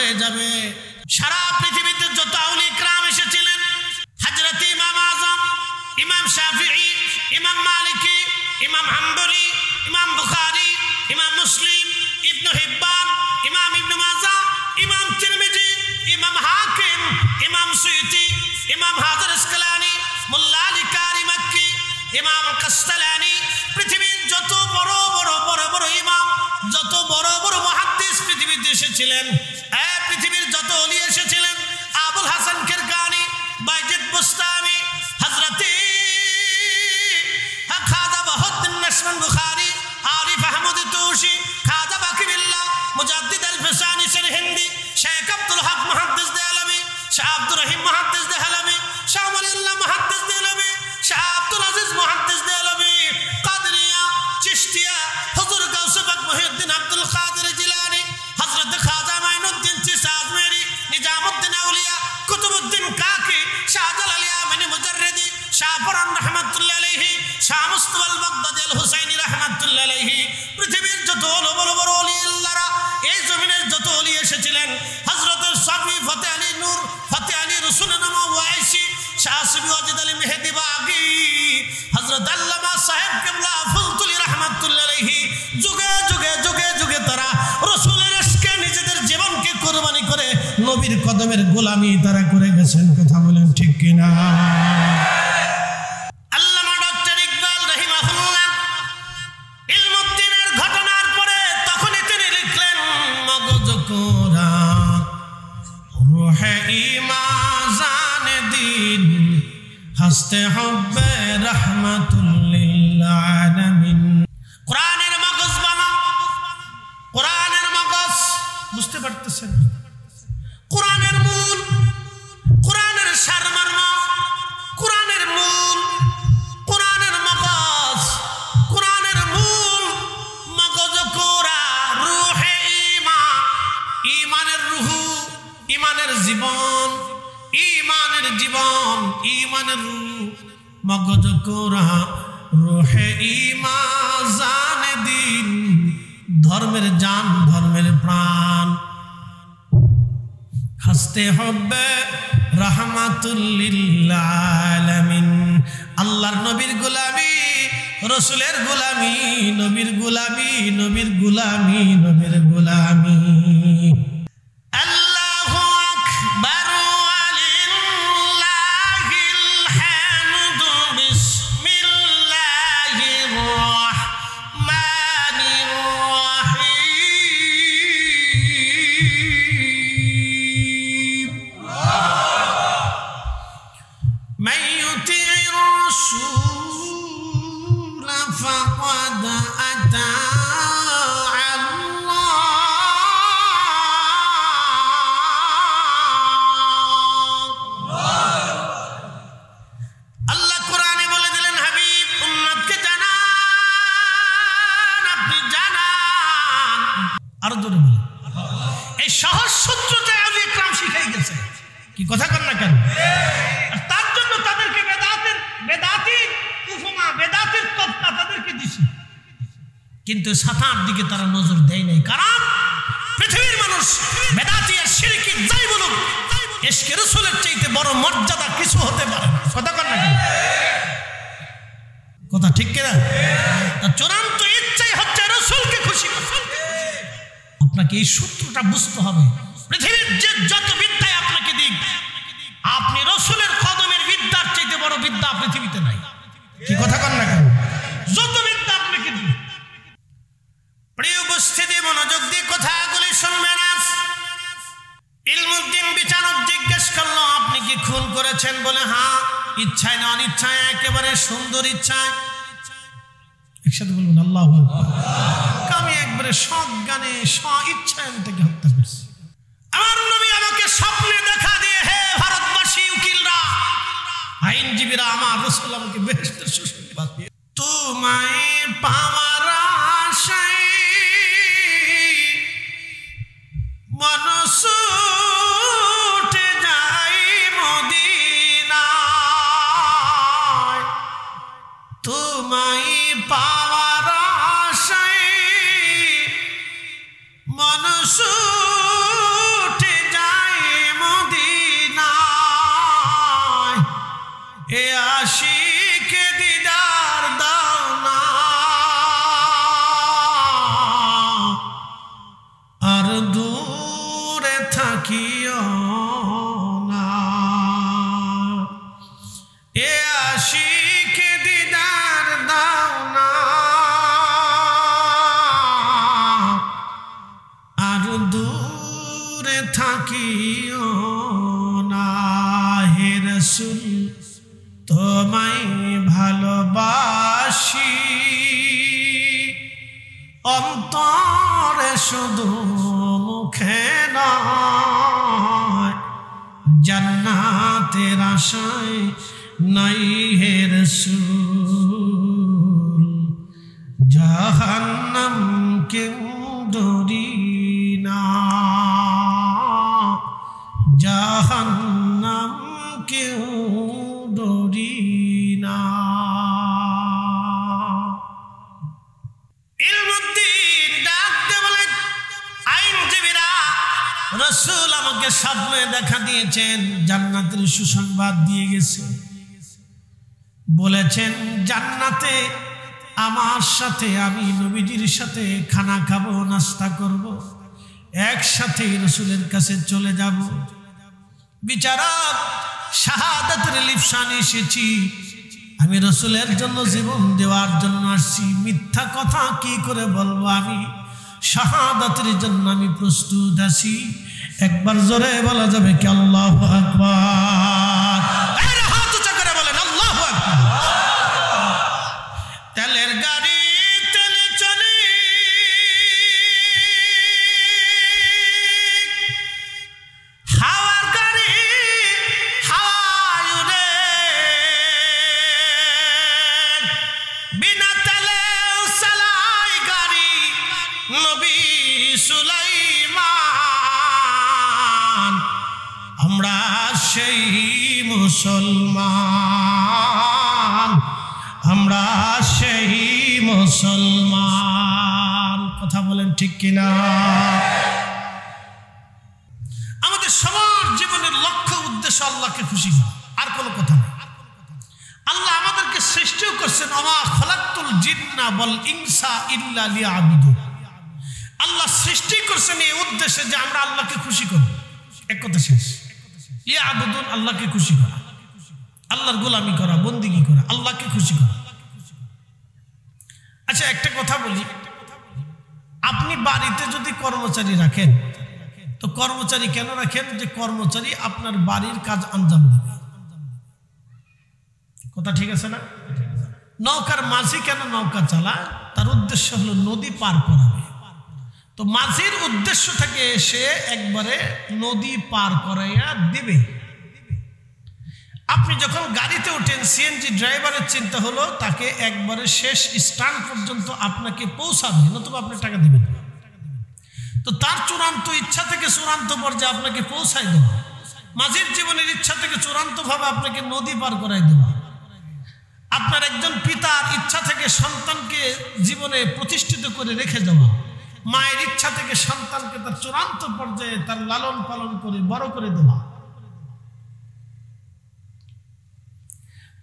হয়ে যাবে। সারা পৃথিবীতে যত আউলিয়া কিরাম এসেছিলেন, হযরত ইমাম আযম, ইমাম শাফিঈ, ইমাম মালিকি, ইমাম হাম্বলি, ইমাম বুখারী, ইমাম মুসলিম, ইবনে হিব্বান, ইমাম ইবনে মাজাহ, ইমাম তিরমিজি, ইমাম হাকিম, ইমাম সুয়ুতি, ইমাম হাজার আসকালানি, মোল্লা আলী কারি মক্কি, ইমাম কাসতালানি, পৃথিবীর যত বড় বড় বড় বড় ইমাম, যত বড় বড় মুহাদ্দিস পৃথিবীতে এসেছিলেন, পৃথিবীর যত ওলি এসেছিলেন, আবুল হাসান কিরকানি, বাইজিদ বুস্তামি, হযরত খাজা বাহাউদ্দিন নাশবন্দ বুখারী, আরিফ আহমদ তুশি, খাজা বাকিবিল্লাহ, মুজাদ্দিদ আল-ফিসানি সিরহিন্দি, শেখ আব্দুল হক মুহাদ্দিস দেহলভী, শাহ আব্দুর রহিম মুহাদ্দিস দেহলভী, শাহ ওয়ালিউল্লাহ মুহাদ্দিস দেহলভী, শাহ আব্দুল আজিজ মুহাদ্দিস দেহলভী, কাদরিয়া, চিশতিয়া, হুজুর গাউসে পাক মুহিউদ্দিন আব্দুল কাদের জিলানী, হযরত খাজা মাইনুদ্দিন চিশতি আজমেরি, নিজামুদ্দিন আউলিয়া, কুতুবউদ্দিন কাকি, শাহজালাল ইয়ামানি মুজাররিদি, শাহ ফরান রাহমাতুল্লাহ আলাইহি, শাহ মুস্তাফা আল-বাগদাদি আল-হুসাইনি রাহমাতুল্লাহ আলাইহি, পৃথিবীর যত বড় বড় ওলি আল্লাহরা, এই জমিনের যত ওলি এসেছিলেন, হযরত সাফি ফতেহ আলী নূর, ফতেহ আলী রসুল নামা ওয়াইসি, শাহ সিবি ওয়াজিদ আলী মেহেদি বাগী, হযরত আল্লামা সাহেব কিবলা ফুলতুলি রাহমাতুল্লাহ আলাইহি, যুগে যুগে যুগে যুগে তারা রাসূলের ইশকে নিজেদের জীবনকে কুরবানি করে নবীর কদমের গোলামি তারা করে গেছেন। কথা বলেন ঠিক কিনা? আল্লামা ডক্টর ইকবাল রাহিমাহুল্লাহ ইলমুদ্দিনের ঘটনার পরে তখনই তিনি লিখলেন, মগজ কোরআন রূহে ঈমান জানে দিন, হাসতে হবে রাহমাতুল লিল আলামিন। কোরআনের মগজ বানাও, কোরআনের মগজ, বুঝতে পারতেছেন? কোরআনের মূল, কোরআনের সারমর্ম, কোরআনের মূল, কোরআনের মগজ, কোরআনের মূল মগজ কোরআন, রূহে ঈমান, ঈমানের রূহ, ঈমানের জীবন, ঈমানের জীবন, ঈমানের রূহ, মগজ কোরআন, রূহে ঈমান জানে দিন, ধর্মের জান, ধর্মের প্রাণ, হাসতে হবে রাহমাতুল লিল আলামিন। আল্লাহর নবীর গোলামি, রাসূলের গোলামি, নবীর গোলামি, নবীর গোলামি, নবীর গোলামি। আল্লাহু আকবার ওয়ালিল্লাহিল হামদু, বিসমিল্লাহির রাহমানির রাহিম। মান ইউতি'র রাসূল ফাকাদ আতা কথা কর না কেন? তার জন্য তাদেরকে বেদাতির উপমা, বেদাতির তত্ত্ব তাদেরকে দিছি, কিন্তু সাতার দিকে তারা নজর দেয় নাই। কারণ পৃথিবীর মানুষ বেদাতি আর শিরকি যাই বলুক, ইশকে রাসূলের চাইতে বড় মর্যাদা কিছু হতে পারে না। কথা কর না কেন? কথা ঠিক কিনা? তার চূড়ান্ত ইচ্ছাই হচ্ছে রাসূলকে খুশি করা। আপনাকে এই সূত্রটা বুঝতে হবে। পৃথিবীর যে যত বিদ্যায় আপনাকে দিক, আপনি রাসূলের কদমের বিদ্যার চাইতে বড় বিদ্যা পৃথিবীতে নাই। কি কথা কন না কেন? যত বিদ্যা আপনাকে দিক। প্রিয় উপস্থিতি, মনোযোগ দিয়ে কথাগুলি শুনবেন। ইলমুদ্দিন বিচারক জিজ্ঞেস করলো, আপনি কি খুন করেছেন? বলে হ্যাঁ। ইচ্ছায় না অনিচ্ছায়? একেবারে সুন্দর ইচ্ছায়। একসাথে বলবেন আল্লাহু আকবার। আমি একবারে সজ্ঞানে স্ব-ইচ্ছায় আমি তাকে হত্যা করছি। আমার নবী আমাকে স্বপ্নে দেখা দিয়ে, হে ভারতবাসী উকিলরা, আইনজীবীরা, আমার রাসূল আমাকে বেহেশতের সুসংবাদ দিয়ে, তোমায় পাওয়ার আশায় মানুষ ছুটে যায় মদিনায়, তোমায় পাওয়ার আশায় মানুষ ছুটে থাকিও না, এ আশিকে দিদার দাও না, আর দূরে থাকিও না। হে রাসূল তোমায় ভালোবাসি, অন্তরে শুধু মুখে নয়, জান্নাতের আশায় নাই হে রাসূল, জাহান্নাম কেউ ডরি না, জাহান্নাম কেউ ডরি না। ইলমুদ্দিন ডাকতে বলে, আইনজীবীরা, রাসূল আমাকে স্বপ্নে দেখা দিয়েছেন, জান্নাতের সুসংবাদ দিয়ে গেছে, বলেছেন জান্নাতে আমার সাথে, আমি নবীজির সাথে খানা খাবো, নাস্তা করব, একসাথে রাসূলের কাছে চলে যাব। বিচারক, শাহাদাতের লিপসানে এসেছি, আমি রাসূলের জন্য জীবন দেওয়ার জন্য আসছি, মিথ্যা কথা কি করে বলবো, আমি শাহাদাতের জন্য আমি প্রস্তুত আছি। একবার জোরে বলা যাবে কি আল্লাহু আকবার? হাত উঁচা করে বলেন আল্লাহু আকবার। তেলের গাড়ি তেলে চলে, হাওয়ার গাড়ি হাওয়ায় উড়ে, বিনা তেলে চালায় গাড়ি নবী সুলাইমান। আমরা সেই মুসলমান, আমরা সেই মুসলমান। কথা বলেন ঠিক কিনা? আমাদের সবার জীবনের লক্ষ্য উদ্দেশ্য আল্লাহকে খুশি করা, আর কোনো কথা নেই। আল্লাহ আমাদেরকে সৃষ্টিও করছেন, ওমা খালাকতুল জিন্না ওয়াল ইনসা ইল্লা লিয়াবুদুন। আল্লাহ সৃষ্টি করছেন এই উদ্দেশ্যে যে আমরা আল্লাহকে খুশি করব। এক কথা শেষ। লিয়াবুদুন, আল্লাহকে খুশি করা, আল্লাহর গোলামি করা, বন্দেগী করা, আল্লাহকে খুশি করা। আচ্ছা একটা কথা বলি, আপনি বাড়িতে যদি কর্মচারী রাখেন, তো কর্মচারী কেন রাখেন? যে কর্মচারী আপনার বাড়ির কাজ আঞ্জাম দেবে। কথা ঠিক আছে না? নৌকার মাঝি কেন নৌকা চালায়? তার উদ্দেশ্য হলো নদী পার করাবে। তো মাঝির উদ্দেশ্য থেকে সে একবারে নদী পার করাইয়া দিবে। আপনি যখন গাড়িতে ওঠেন, সিএনজি ড্রাইভারের চিন্তা হলো তাকে একবারে শেষ স্ট্যান্ড পর্যন্ত আপনাকে পৌঁছাবে, নতুবা আপনি টাকা দিবেন। তো তার চূড়ান্ত ইচ্ছা থেকে চূড়ান্ত পর্যায়ে আপনাকে পৌঁছাই দেওয়া, মাঝির জীবনের ইচ্ছা থেকে চূড়ান্তভাবে আপনাকে নদী পার করাই দেওয়া। আপনার একজন পিতার ইচ্ছা থেকে সন্তানকে জীবনে প্রতিষ্ঠিত করে রেখে যাওয়া, মায়ের ইচ্ছা থেকে সন্তানকে তার চূড়ান্ত পর্যায়ে তার লালন পালন করে বড় করে দেওয়া।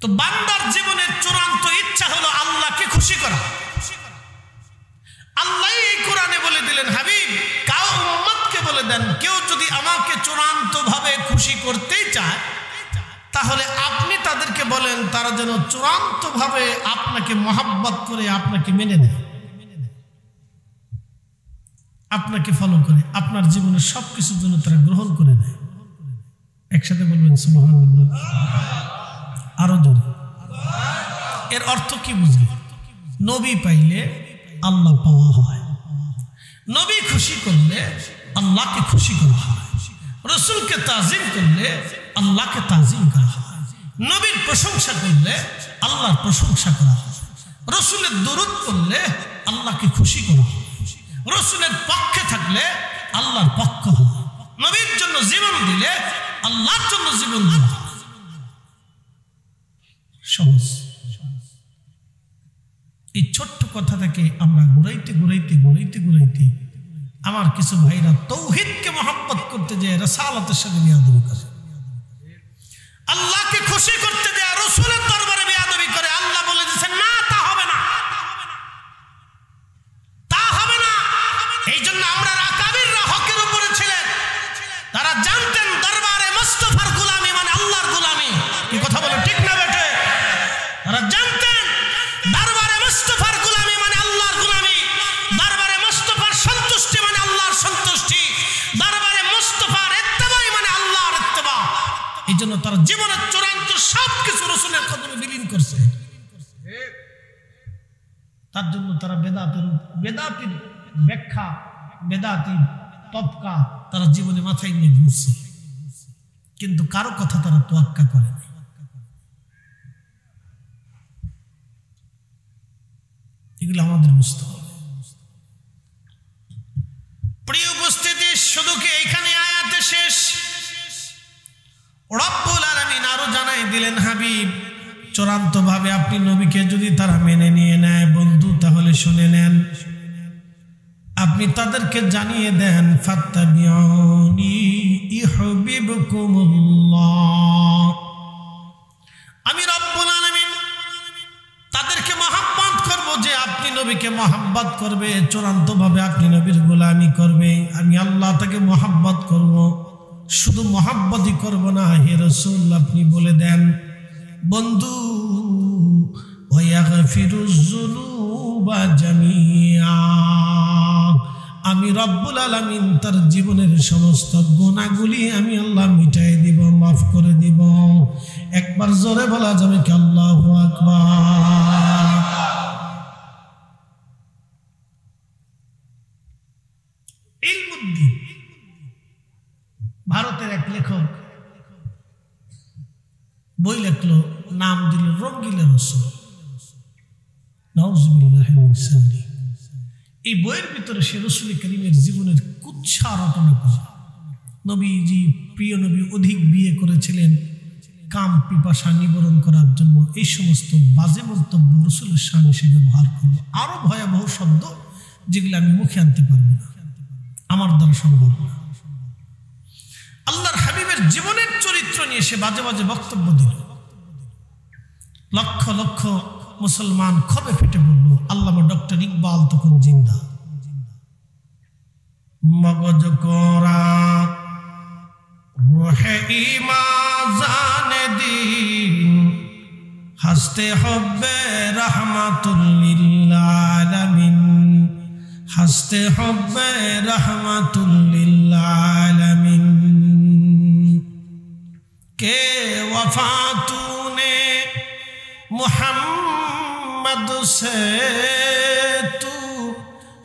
তো বান্দার জীবনের চূড়ান্ত ইচ্ছা হলো আল্লাহকে খুশি করা। আল্লাহ এই কোরআনে বলে দিলেন, হাবিব কাউ উম্মতকে বলে দেন, কেউ যদি আমাকে চূড়ান্ত ভাবে খুশি করতেই চায়, তাহলে আপনি তাদেরকে বলেন তারা যেন চূড়ান্ত ভাবে আপনাকে মহব্বত করে আপনাকে মেনে নেয়, আপনাকে ফলো করে, আপনার জীবনের সবকিছুর জন্য তারা গ্রহণ করে নেয়। একসাথে বলবেন সুবহানাল্লাহ, আরো জোরে। এর অর্থ কি বুঝলেন? নবী পাইলে আল্লাহ পাওয়া হয়, নবী খুশি করলে আল্লাহকে খুশি করা হয়, রাসূলকে তাজিম করলে আল্লাহকে তাজিম করা হয়, নবীর প্রশংসা করলে আল্লাহর প্রশংসা করা হয়, রাসূলের দরুদ পড়লে আল্লাহকে খুশি করা হয়, রাসূলের পক্ষে থাকলে আল্লাহর পক্ষ হয়, নবীর জন্য জীবন দিলে আল্লাহর জন্য জীবন দেওয়া হয়। সহজ। এই ছোট্ট কথা থেকে আমরা ঘুরাইতে ঘুরাইতে ঘুরাইতে ঘুরাইতে আমার কিছু ভাইরা তৌহিদকে মহব্বত করতে যায় রাসালাতের সাথে বেয়াদবি করে, আল্লাহকে খুশি করতে যায় রাসূলের দরবারে বেয়াদবি করে। আল্লাহ বলে দিয়েছেন না, তা হবে না, তা হবে না। এই জন্য আমরা আকাবিররা হকের উপরে ছিলেন, জন্য তারা জীবনের চূড়ান্ত সবকিছু রাসূলের কদমে বিলীন করছে। তার জন্য তারা বেদাতের ব্যাখ্যা, বেদাতি তবকা তারা জীবনে মাথায় নিয়ে ঘুরছে, কিন্তু কারো কথা তারা তোয়াক্কা করে না। এগুলো আমাদের বুঝতে হবে। প্রিয় উপস্থিতি, শুধু কি এইখানে আয়াতে শেষ? রব্বুল আলামিন আরো জানাই দিলেন, হাবিব চূড়ান্ত ভাবে আপনি নবীকে যদি তারা মেনে নিয়ে নেয় বন্ধু, তাহলে শুনে নেন, আপনি তাদেরকে জানিয়ে দেন ফাত্তাবিউনি ইউহিব্বুকুমুল্লাহ, আমি রব্বুল আলামিন তাদেরকে মহব্বত করব। যে আপনি নবীকে মহব্বত করবে, চূড়ান্ত ভাবে আপনি নবীর গোলামি করবে, আমি আল্লাহ তাকে মহব্বত করব। শুধু মহব্বতই করব না, হে রাসূল আপনি বলে দেন বন্ধু, ওয়ায়াগফিরুজ যুনুবা জামিআ, আমি রব্বুল আলামিন তার জীবনের সমস্ত গুনাহগুলি আমি আল্লাহ মিটাই দিব, মাফ করে দিব। একবার জোরে বলা যাবে কি আল্লাহু আকবার। ইলমুদ্দিন ভারতের এক লেখক বই লিখলো, নাম দিল রঙ্গিলা রাসূল। নাউযুবিল্লাহি মিন যালিক। এই বইয়ের ভিতরে সে রাসূল করিমের জীবনের কুৎসা রটনা করে। নবীজি, প্রিয় নবী অধিক বিয়ে করেছিলেন কাম পিপাসা নিবারণ করার জন্য, এই সমস্ত বাজে মন্তব্য রাসূলের শানে সে ব্যবহার করলো। আরো ভয়াবহ শব্দ যেগুলো আমি মুখে আনতে পারবো না, আমার দ্বারা সম্ভব না। আল্লাহর হাবিবের জীবনের চরিত্র নিয়ে সে বাজে বাজে বক্তব্য দিল। লক্ষ লক্ষ মুসলমান ক্ষোভে ফেটে পড়ল। আল্লামা ডক্টর ইকবাল তখন জিন্দা। মগজ কোরা রোহে ইমাজানে দিন, হাসতে হব্বে রহমাতুল লিল আলামিন, হাসতে হব্বে রহমাতুল লিল আলামিন, কে ওয়াফা তूने मोहम्मद से तू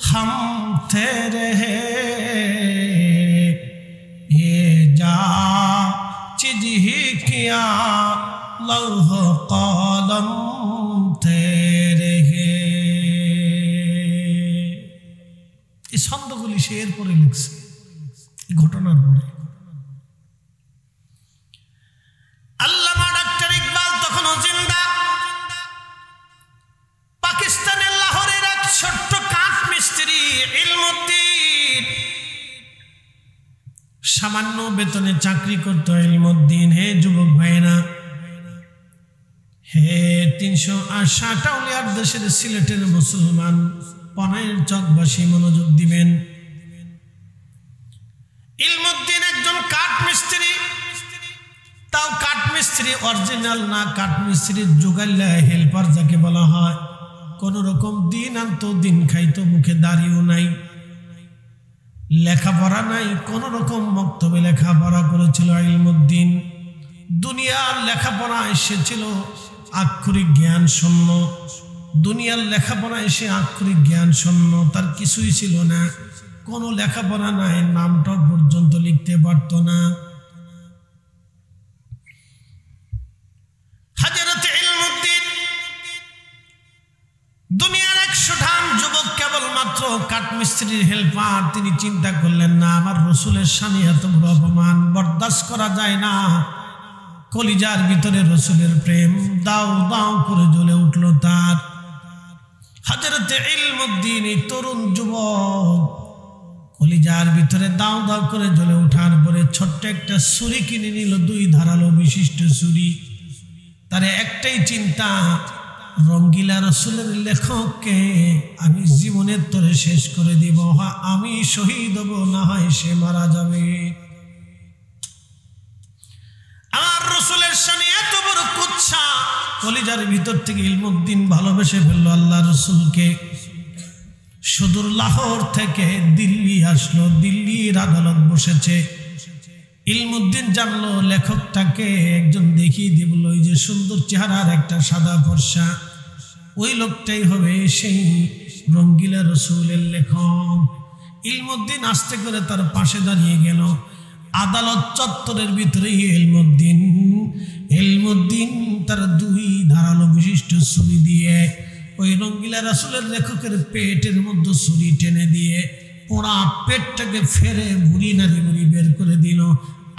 हम तेरे ये जा चीज ही किया लौह कलम तेरे। এই ছন্দগুলি সে এরপরে লিখছে এই ঘটনার পরে। আল্লামা ডক্টর ইকবাল তখনও জিন্দা। পাকিস্তানের লাহোরের এক ছোট্ট কাঠ মিস্ত্রি ইলমুদ্দিন, সামান্য বেতনে চাকরি করত ইলমুদ্দিন। হে যুবক ভাইরা, হে ৩৬০ আউলিয়ার দেশের সিলেটের মুসলমান, পনাইয়ের চকবাসী মনোযোগ দিবেন। ইলমুদ্দিন একজন কাঠ মিস্ত্রি, তাও কাঠ মিস্ত্রি অরিজিনাল না, কাঠ মিস্ত্রির জোগাল্লা হেল্পার যাকে বলা হয়। কোন রকম দিন আনতো, দিন খাইতো, মুখে দাড়িও নাই, লেখাপড়া নাই, কোন রকম মক্তবে লেখাপড়া করেছিল ইলমুদ্দিন। দুনিয়ার লেখাপড়া এসেছিল আক্ষরিক জ্ঞান শূন্য, দুনিয়ার লেখাপড়া এসে আক্ষরিক জ্ঞান শূন্য, তার কিছুই ছিল না, কোনো লেখাপড়া নাই, নামটা পর্যন্ত লিখতে পারত না। হযরত ইলমুদ্দিন দুনিয়ার ১০০ যুবক, কেবলমাত্র কাঠমিস্ত্রির হেল্পার। তিনি চিন্তা করলেন, না, আমার রাসূলের শানে এত বড় অপমান বরদাস্ত করা যায় না। কলিজার ভিতরে রাসূলের প্রেম দাও দাও করে জ্বলে উঠল তার। হযরত ইলমুদ্দিন এই তরুণ যুবক কলিজার ভিতরে দাও দাও করে জ্বলে ওঠার পরে ছোট্ট একটা ছুরি কিনে নিল, ২ ধারালো বিশিষ্ট ছুরি। তার একটাই চিন্তা, রঙ্গিলা রাসূলের লেখককে আমি জীবনের তরে শেষ করে দিব, হয় আমি শহীদ হব, না হয় সে মারা যাবে। আমার রাসূলের শানে এত বড় কুৎসা, কলিজার ভিতর থেকে ইলমুদ্দিন ভালোবেসে ফেলল আল্লাহ রাসূলকে। সুদূর লাহোর থেকে দিল্লি আসলো, দিল্লির আদালত বসেছে। ইলমুদ্দিন জানলো লেখকটাকে একজন দেখিয়ে দিয়ে বলল, ওই যে সুন্দর চেহারার একটা সাদা ফর্সা, ওই লোকটাই হবে সেই রঙ্গিলা রসুলের লেখক। ইলমুদ্দিন আস্তে করে তার পাশে দাঁড়িয়ে গেল। আদালত চত্বরের ভিতরে ইলমুদ্দিন তার 2 ধারালো বিশিষ্ট ছুরি দিয়ে ওই রঙ্গিলা রসুলের লেখকের পেটের মধ্যে ছুরি টেনে দিয়ে পোড়া পেটটাকে ফেরে বুড়ি নাড়ি বুড়ি বের করে দিল।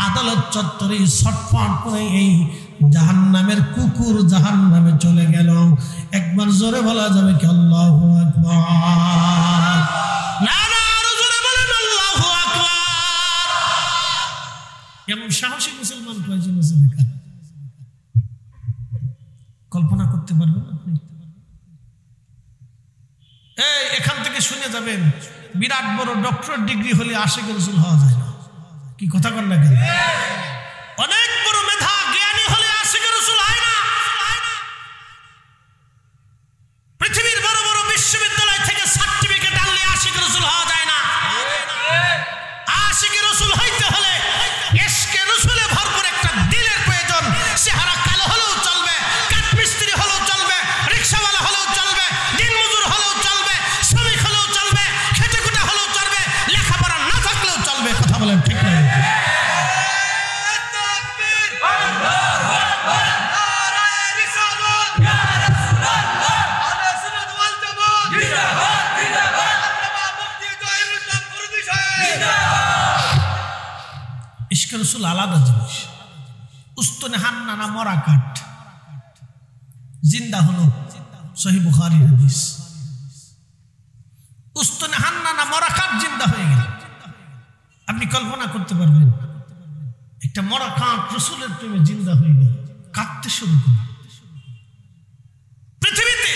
আদালত চত্বরে ছটফট করে এই জাহান্নামের কুকুর জাহান্নামে চলে গেল। একবার জোরে বলা যাবে কি আল্লাহু আকবার? না না, আরো জোরে বলেন আল্লাহু আকবার। এমন সাহসী মুসলমান কয়জন আছে দেখা? কল্পনা করতে পারবেন আপনি? এই এখান থেকে শুনে যাবেন, বিরাট বড় ডক্টরেট ডিগ্রি হলে আশিক রাসূল হওয়া যায় না। কি কথা বল না কেন? অনেক বড় মেধা জ্ঞানী হলে আশিক রাসূল হয় না। পৃথিবীর বড় বড় বিশ্ববিদ্যালয় থেকে সার্টিফিকেট আনলে আশিক রাসূল হওয়া যায় না। আশিক রাসূল হইতে হলে ইশকে রাসূলে ভরপুর একটা দিলের প্রয়োজন। চেহারা কালো হলেও চলবে, কাঠমিস্ত্রি হলেও চলবে, রিকশাওয়ালা হলেও চলবে, দিনমজুর হলেও চলবে, শ্রমিক হলেও চলবে, খেটেখুটে হলেও চলবে, লেখাপড়া না থাকলেও চলবে। কথা বলেন ঠিক না? ইশকে রাসূল আলাদা জিনিস। উস্তুনে হান্নানা মরা কাঠ জিন্দা হলো, সহিহ বুখারীর হাদিস। উস্তুনে হান্নানা মরা কাঠ জিন্দা হয়ে গেল। আপনি কল্পনা করতে পারবেন একটা মরা কাঠ রাসূলের প্রেমে জিন্দা হয়ে গেল, কাঁদতে শুরু করল। পৃথিবীতে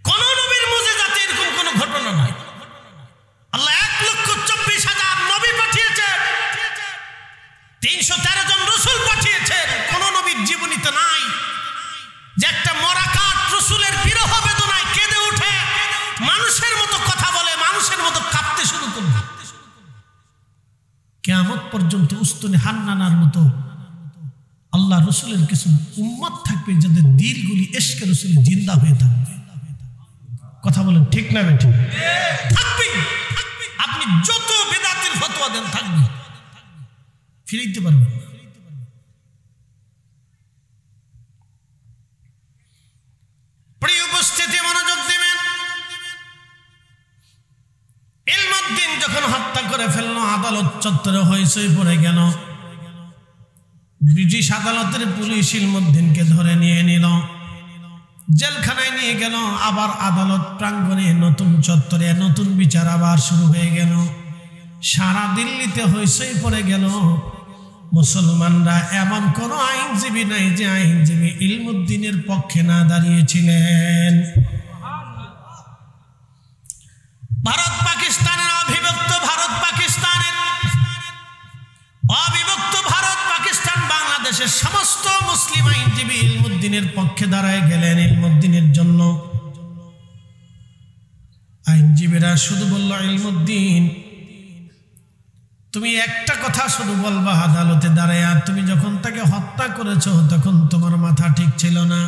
কোন নবীর মুজিজাতে এরকম কোন ঘটনা নাই। আল্লাহ 1,24,000 নবী পাঠিয়েছেন, 313 জন রাসূল পাঠিয়েছেন। কোন নবীর জীবনীতে নাই যে একটা মরা কাঠ রাসূলের বিরহ বেদনায় কেঁদে উঠে মানুষের মতো কথা বলে, মানুষের মতো কাঁদতে শুরু করবে। কিয়ামত পর্যন্ত উস্তুনে হান্নানার মতো আল্লাহ রাসূলের কিছু উম্মত থাকবে যাদের দিলগুলি ইশকে রাসূলে জিন্দা হয়ে থাকবে। কথা বলেন ঠিক না বেঠিক? থাকবে। আপনি যত বেদাতের ফতোয়া দেন থাকবে, ফিরাইতে পারবেন না। প্রিয় উপস্থিতি, মনোযোগ দিবেন। ইলমুদ্দিন যখন হত্যা করে ফেললো, আদালত চত্বরে হইচই পড়ে গেল। ব্রিটিশ আদালতের পুলিশ ইলমুদ্দিনকে ধরে নিয়ে নিল, জেলখানায় নিয়ে গেল। আবার আদালত প্রাঙ্গণে নতুন চত্বরে নতুন বিচার আবার শুরু হয়ে গেল। সারা দিল্লিতে হইচই পড়ে গেল। মুসলমানরা এমন কোন আইনজীবী নাই যে আইনজীবী ইলমুদ্দিনের পক্ষে না দাঁড়িয়েছিলেন। ভারত পাকিস্তানের অবিভক্ত ভারত পাকিস্তান বাংলাদেশের সমস্ত মুসলিম আইনজীবী ইলমুদ্দিনের পক্ষে দাঁড়ায় গেলেন ইলমুদ্দিনের জন্য। আইনজীবীরা শুধু বলল, ইলমুদ্দিন তুমি একটা কথা শুধু বলবা আদালতে দাঁড়ায়, তুমি যখন তাকে হত্যা করেছো তখন তোমার মাথা ঠিক ছিল না,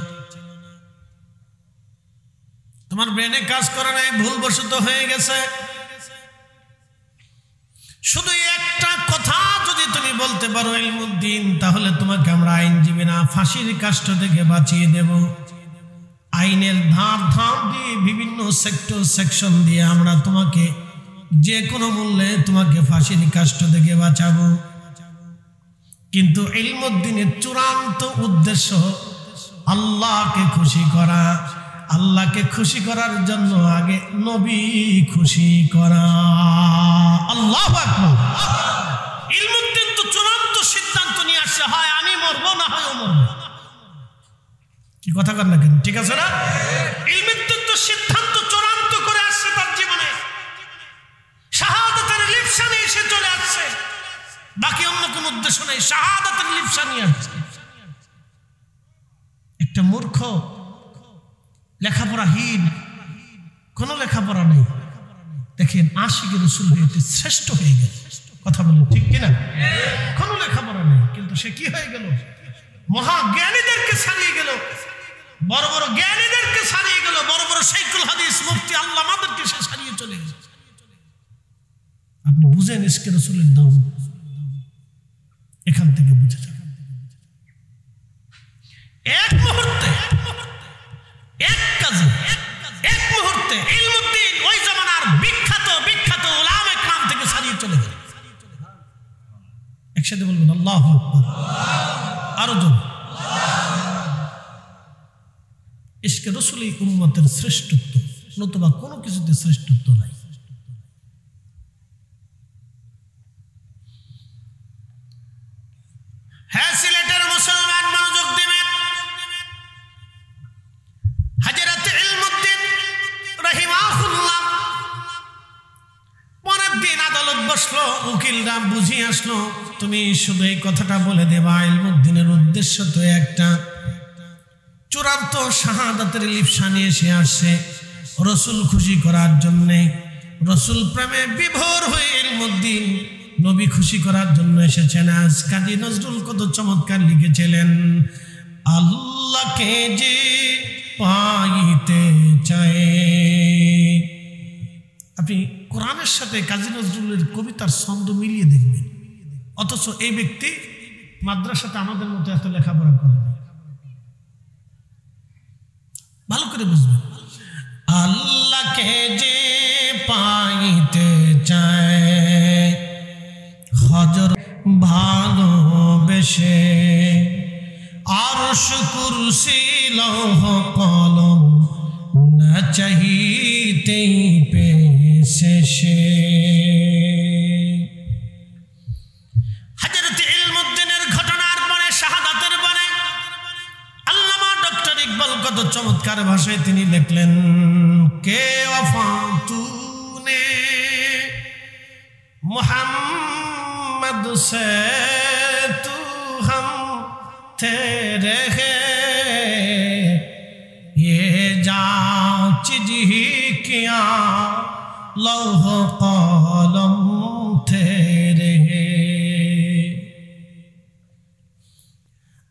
তোমার ব্রেনে কাজ করে নাই, ভুলবশত হয়ে গেছে। শুধু একটা কথা যদি তুমি বলতে পারো ইলমুদ্দিন, তাহলে তোমাকে আমরা আইনজীবীরা ফাঁসির কাষ্ঠ থেকে বাঁচিয়ে দেব। আইনের ধার দিয়ে বিভিন্ন সেকশন দিয়ে আমরা তোমাকে যে কোনো মূল্যে তোমাকে ফাঁসির কাষ্ঠ থেকে বাঁচাবো। কিন্তু ইলমুদ্দিনের চূড়ান্ত উদ্দেশ্য আল্লাহকে খুশি করা। আল্লাহকে খুশি করার জন্য আগে নবী খুশি করা। আল্লাহু আকবার। ইলমুদ্দিন তো চূড়ান্ত সিদ্ধান্ত নিয়ে আসছে, হয় আমি মরবো না হয় ও মরবো। কি কথা কর না কেন? ঠিক আছে না? ইলমুদ্দিন তো সিদ্ধান্ত চূড়ান্ত করে আসছে তার জীবনে, শাহাদাতের লিপসা নিয়ে এসে চলে আসছে। বাকি অন্য কোন উদ্দেশ্য নেই, শাহাদাতের লিপসা নিয়ে আসছে। একটা মূর্খ, লেখাপড়াহীন, কোনো লেখাপড়া নেই, দেখেন আশিক রাসূল হয়েছে, শ্রেষ্ঠ হয়ে গেছে। কথা বলে ঠিক কিনা? কোনো লেখাপড়া নেই, কিন্তু সে কি হয়ে গেল? মহাজ্ঞানীদেরকে ছাড়িয়ে গেল, বড় বড় জ্ঞানীদেরকে ছাড়িয়ে গেল, বড় বড় শাইখুল হাদিস মুফতি আল্লামাদেরকে সে ছাড়িয়ে চলে গেল। আপনি বুঝেন ইশকে রাসূলের দাম, এখান থেকে বুঝে যান। এক মুহূর্তে, এক কাজে, এক মুহূর্তে ইলমুদ্দিন ওই জামানার বিখ্যাত বিখ্যাত উলামা ইকরাম থেকে ছাড়িয়ে চলে গেল। একসাথে বলবেন আল্লাহু আকবার, আরো জোরে। ইশকে রাসূলই উম্মতের শ্রেষ্ঠত্ব, নতুবা কোনো কিছুতে শ্রেষ্ঠত্ব নাই। হ্যাঁ, সিলেটের মুসলমান মনোযোগ দিবেন। হযরত ইলমুদ্দিন রাহিমাহুল্লাহ পরের দিন আদালত বসলো, উকিলরা বুঝিয়ে আসলো, তুমি শুধু এই কথাটা বলে দেবা ইলমুদ্দিনের উদ্দেশ্য তো একটা, চূড়ান্ত শাহাদাতের লিপসা নিয়ে সে আসছে রসুল খুশি করার জন্যে, রসুল প্রেমে বিভোর হয়ে ইলমুদ্দিন নবী খুশি করার জন্য এসেছেন। আজ কাজী নজরুল কত চমৎকার লিখেছিলেন, আল্লাহকে যে পাইতে চায়। আপনি কোরআনের সাথে কাজী নজরুলের কবিতার ছন্দ মিলিয়ে দেখবেন, অথচ এই ব্যক্তি মাদ্রাসাতে আমাদের মতো এত লেখাপড়া করে। ভালো করে বুঝবেন, আল্লাহকে যে পাইতে চায় হযরত ভালোবেসে, আরশ কুরসি লৌহ কলম না চাহিতেই পেয়েছে সে। হযরত ইলমুদ্দিনের ঘটনার পরে, শাহাদাতের পরে আল্লামা ডক্টর ইকবাল কত চমৎকার ভাষায় তিনি লিখলেন, কে ওয়াফা তুনে মুহাম্মদ সে তু হাম তেরে হে, ये जांच ही किया लौह कलम तेरे।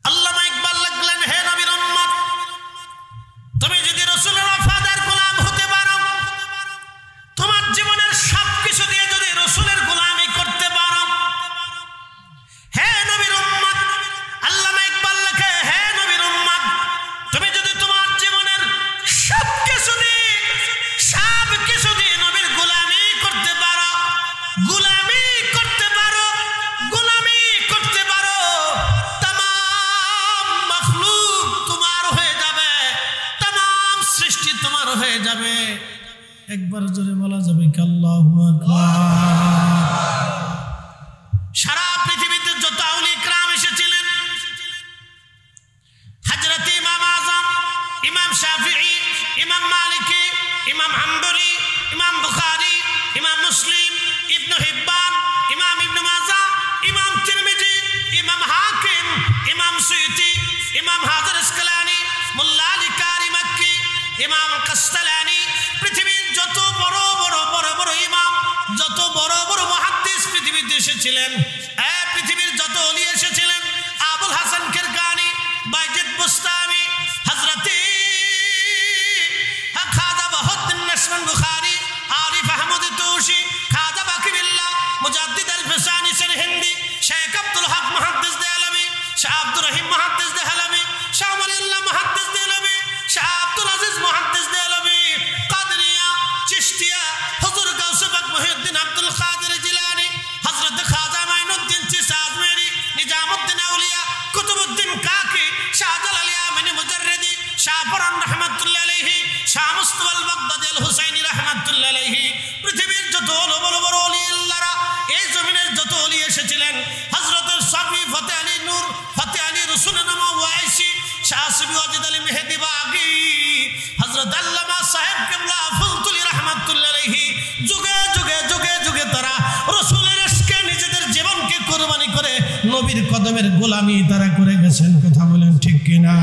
আল্লামা ইকবাল লিখলেন, হে নবীর উম্মত, তুমি যদি রাসূলের ওয়াফাদার গোলাম হতে পারো, তোমার জীবনের সবকিছু দিয়ে যদি রাসূলের গোলামি করতে পারো, হে নবীর উম্মত, আল্লামা ইকবাল লেখে, হে নবীর উম্মত, তুমি যদি তোমার জীবনের সবকিছু দিয়ে নবীর গোলামি করতে পারো, গোলামি করতে পারো, গোলামি করতে পারো, तमाम মখলুক তোমার হয়ে যাবে, तमाम সৃষ্টি তোমার হয়ে যাবে। একবার জোরে বলা যাবে কি আল্লাহু আকবার। সারা পৃথিবীতে যত আউলিয়া ইকরাম এসেছিলেন, হযরত ইমাম আযম, ইমাম শাফিঈ, ইমাম মালিকি, ইমাম হাম্বলি, ইমাম বুখারী, ইমাম মুসলিম, ইবনে হিব্বান, ইমাম ইবনে মাজাহ, ইমাম তিরমিজি, ইমাম হাকিম, ইমাম সুয়ুতি, ইমাম হাজার আসকালানি, মোল্লা আলী কারি মক্কি, ইমাম কাসতালানি, পৃথিবীর যত বড় বড় বড় বড় ইমাম, যত বড় বড় মুহাদ্দিস পৃথিবীতে এসেছিলেন, পৃথিবীর যত ওলি এসেছিলেন, আবুল হাসান কিরকানি, বাইজিদ বুস্তামি, হযরত খাজা বাহাউদ্দিন নাশবন্দ বুখারী, আরিফ আহমদ তুশি, খাজা বাকিবিল্লাহ, মুজাদ্দিদ আল-ফিসানি সিরহিন্দি, শেখ আব্দুল হক মুহাদ্দিস দেহলভী, শাহ আব্দুর রহিম মুহাদ্দিস দেহলভী, শাহ ওয়ালিউল্লাহ মুহাদ্দিস দেহলভী, শাহ আব্দুল আজিজ মুহাদ্দিস দেহলভী, কাদরিয়া, চিশতিয়া, হুজুর গাউস পাক মুহিউদ্দিন আব্দুল কাদের জিলানী, হযরত খাজা মাইনুদ্দিন চিশতি আজমেরি, নিজামুদ্দিন আউলিয়া, কুতুবউদ্দিন কাকি, শাহ জালাল ইয়ামানি মুজাররিদি, শাহ ফরহান রাহমাতুল্লাহ আলাইহি, শাহ মুস্তাফা আল-বাগদাদি আল-হুসাইনি রাহমাতুল্লাহ আলাইহি, পৃথিবীর যত বড় বড় ওলি আল্লাহরা, এই জমিনের যত ওলি এসেছিলেন, হযরত সাফি ফতে আলী নূর, ফতে আলী রসুলের নাম ওয়াইসি, শাহ সুবি ওয়াজিদ আলী মেহেদি বাগি, হযরত আল্লামা সাহেব কিবলা ফুলতুলি রাহমাতুল্লাহ আলাইহি, যুগে যুগে যুগে যুগে তারা রাসূলের ইশকে নিজেদের জীবনকে কুরবানি করে নবীর কদমের গোলামি তারা করে গেছেন। কথা বলেন ঠিক কিনা?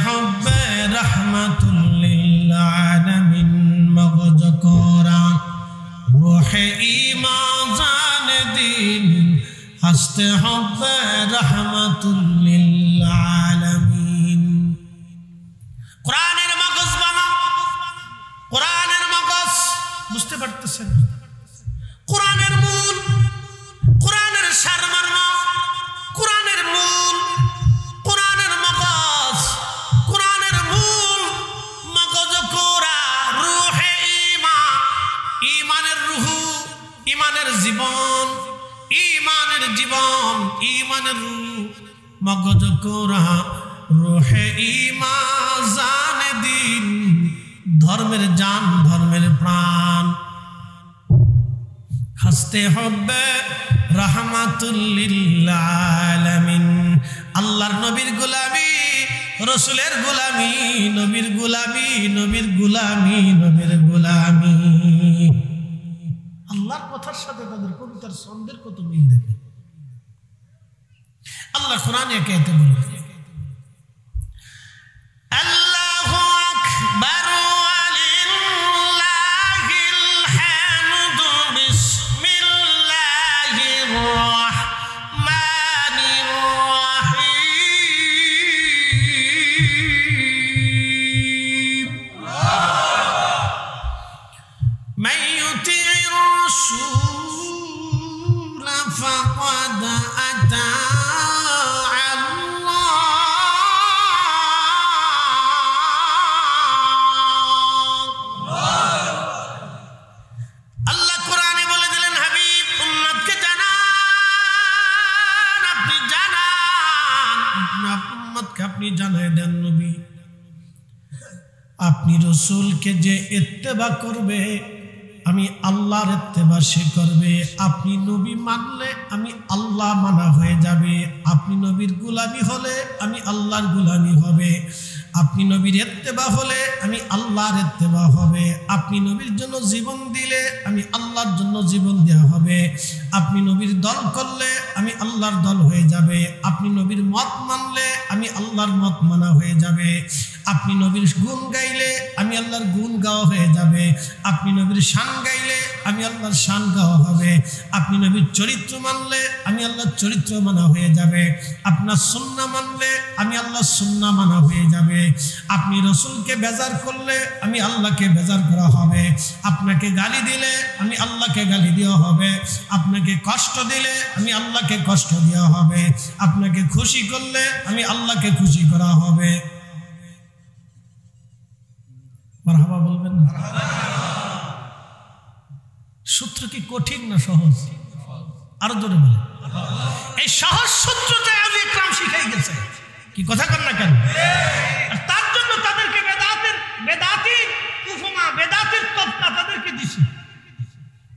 হব্বে রহমাতুল লিল আলামিন মগজ কোরা রূহে ঈমান জান দিন হাসতে হব্বে রহমাতুল লিল আলামিন। কোরআনের মগজ বানা, কোরআনের মগজ বুঝতে পারতেছেন? কোরআনের মূল, কোরআনের সারমর্ম, কোরআনের মূল, কোরআনের মগজ, কোরআনের মূল মগজ কোরা রূহে ঈমান, ঈমানের রূহ, ঈমানের জীবন, ঈমানের জীবন, ঈমানের রূহ মগজ কোরা রূহে ঈমান জানে দিন ধর্মের জান, ধর্মের প্রাণ। হাসতে হবে রহমাতুল লিল আলামিন। আল্লাহর নবীর গোলামি, রসুলের গোলামি, নবীর গোলামি, নবীর গোলামি, নবীর গোলামি। আল্লাহর কথার সাথে তাদের কবিতার ছন্দের কত মিল দেখে আল্লাহ কোরআনে একে এতে বলে দিলেন। আল্লাহু আকবার ওয়ালিল্লাহিল হামদু বিসমিল্লাহির রাহমানির রাহিম। মান ইউতি'র রাসূল ফাকাদ আতা আপনি জানাই দেন নবী, আপনি রসুলকে যে ইত্তেবা করবে আমি আল্লাহর ইত্তেবা সে করবে। আপনি নবী মানলে আমি আল্লাহ মানা হয়ে যাবে। আপনি নবীর গোলামি হলে আমি আল্লাহর গোলামি হবে। আপনি নবীর ইত্তেবা হলে আমি আল্লাহর ইত্তেবা হবে। আপনি নবীর জন্য জীবন দিলে আমি আল্লাহর জন্য জীবন দেওয়া হবে। আপনি নবীর দল করলে আমি আল্লাহর দল হয়ে যাবে। আপনি নবীর মত মানলে আমি আল্লাহর মত মানা হয়ে যাবে। আপনি নবীর গুণ গাইলে আমি আল্লাহর গুণ গাওয়া হয়ে যাবে। আপনি নবীর শান গাইলে আমি আল্লাহর শান গাওয়া হবে। আপনি নবীর চরিত্র মানলে আমি আল্লাহর চরিত্র মানা হয়ে যাবে। আপনার সুন্নাহ মানলে আমি আল্লাহর সুন্নাহ মানা হয়ে যাবে। আপনি রসুলকে বেজার করলে আমি আল্লাহকে বেজার করা হবে। আপনাকে গালি দিলে আমি আল্লাহকে গালি দেওয়া হবে। আপনাকে কষ্ট দিলে আমি আল্লাহকে কষ্ট দেওয়া হবে। আপনাকে খুশি করলে আমি আল্লাহকে খুশি করা হবে। মারহাবা বলবেন না? সূত্র কি কঠিন না সহজ? আরো জোরে বলেন। এই সহজ সূত্রটা আলী ইকরাম শিখাই গেছে। কি কথা কর না কেন? আর তার জন্য তাদেরকে বেদাতির উপমা, বেদাতির তবকা তাদেরকে দিছে,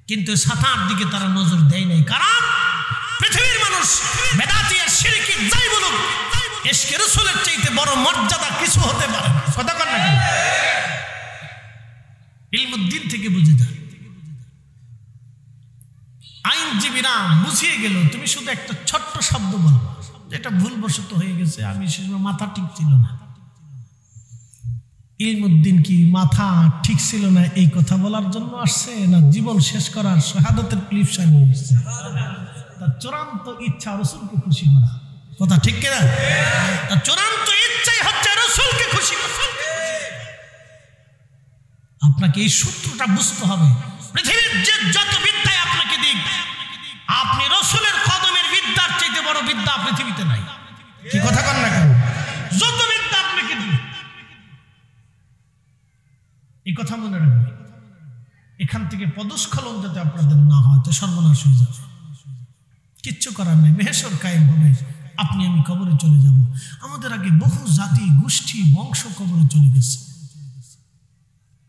কিন্তু সাতার দিকে তারা নজর দেয় নাই। কারণ পৃথিবীর মানুষ বেদাতি আর শিরকি যাই বলুক, ইশকে রাসূলের চাইতে বড় মর্যাদা কিছু হতে পারে না। কথা কর না কেন? ইলমুদ্দিন থেকে বুঝে যায়। আইনজীবীরা বুঝিয়ে গেল তুমি শুধু একটা ছোট্ট শব্দ বলবা, যেটা ভুলবশত হয়ে গেছে, আমি সে সময় মাথা ঠিক ছিল না। ইলমুদ্দিন কি মাথা ঠিক ছিল না এই কথা বলার জন্য আসছে, না জীবন শেষ করার শাহাদাতের ক্লিপসা নিয়ে আসছে? তার চূড়ান্ত ইচ্ছা রসুলকে খুশি করা। কথা ঠিক কিনা? তার চূড়ান্ত ইচ্ছাই হচ্ছে রসুলকে খুশি করা। আপনাকে এই সূত্রটা বুঝতে হবে। পৃথিবীর যে যত বিদ্যায় আপনাকে দিক, আপনি রসুলের কদমের বিদ্যার চাইতে বড় বিদ্যা পৃথিবীতে নাই। কি কথা কন না কেন? যত বিদ্যা আপনাকে দিক, এই কথা মনে রাখবে। এখান থেকে পদস্খলন যাতে আপনাদের না হয়, তো সর্বনাশ হয়ে যাবে। কিচ্ছু করার নেই, মেহেশর কায়েম হবে। আপনি আমি কবরে চলে যাব। আমাদের আগে বহু জাতি গোষ্ঠী বংশ কবরে চলে গেছে,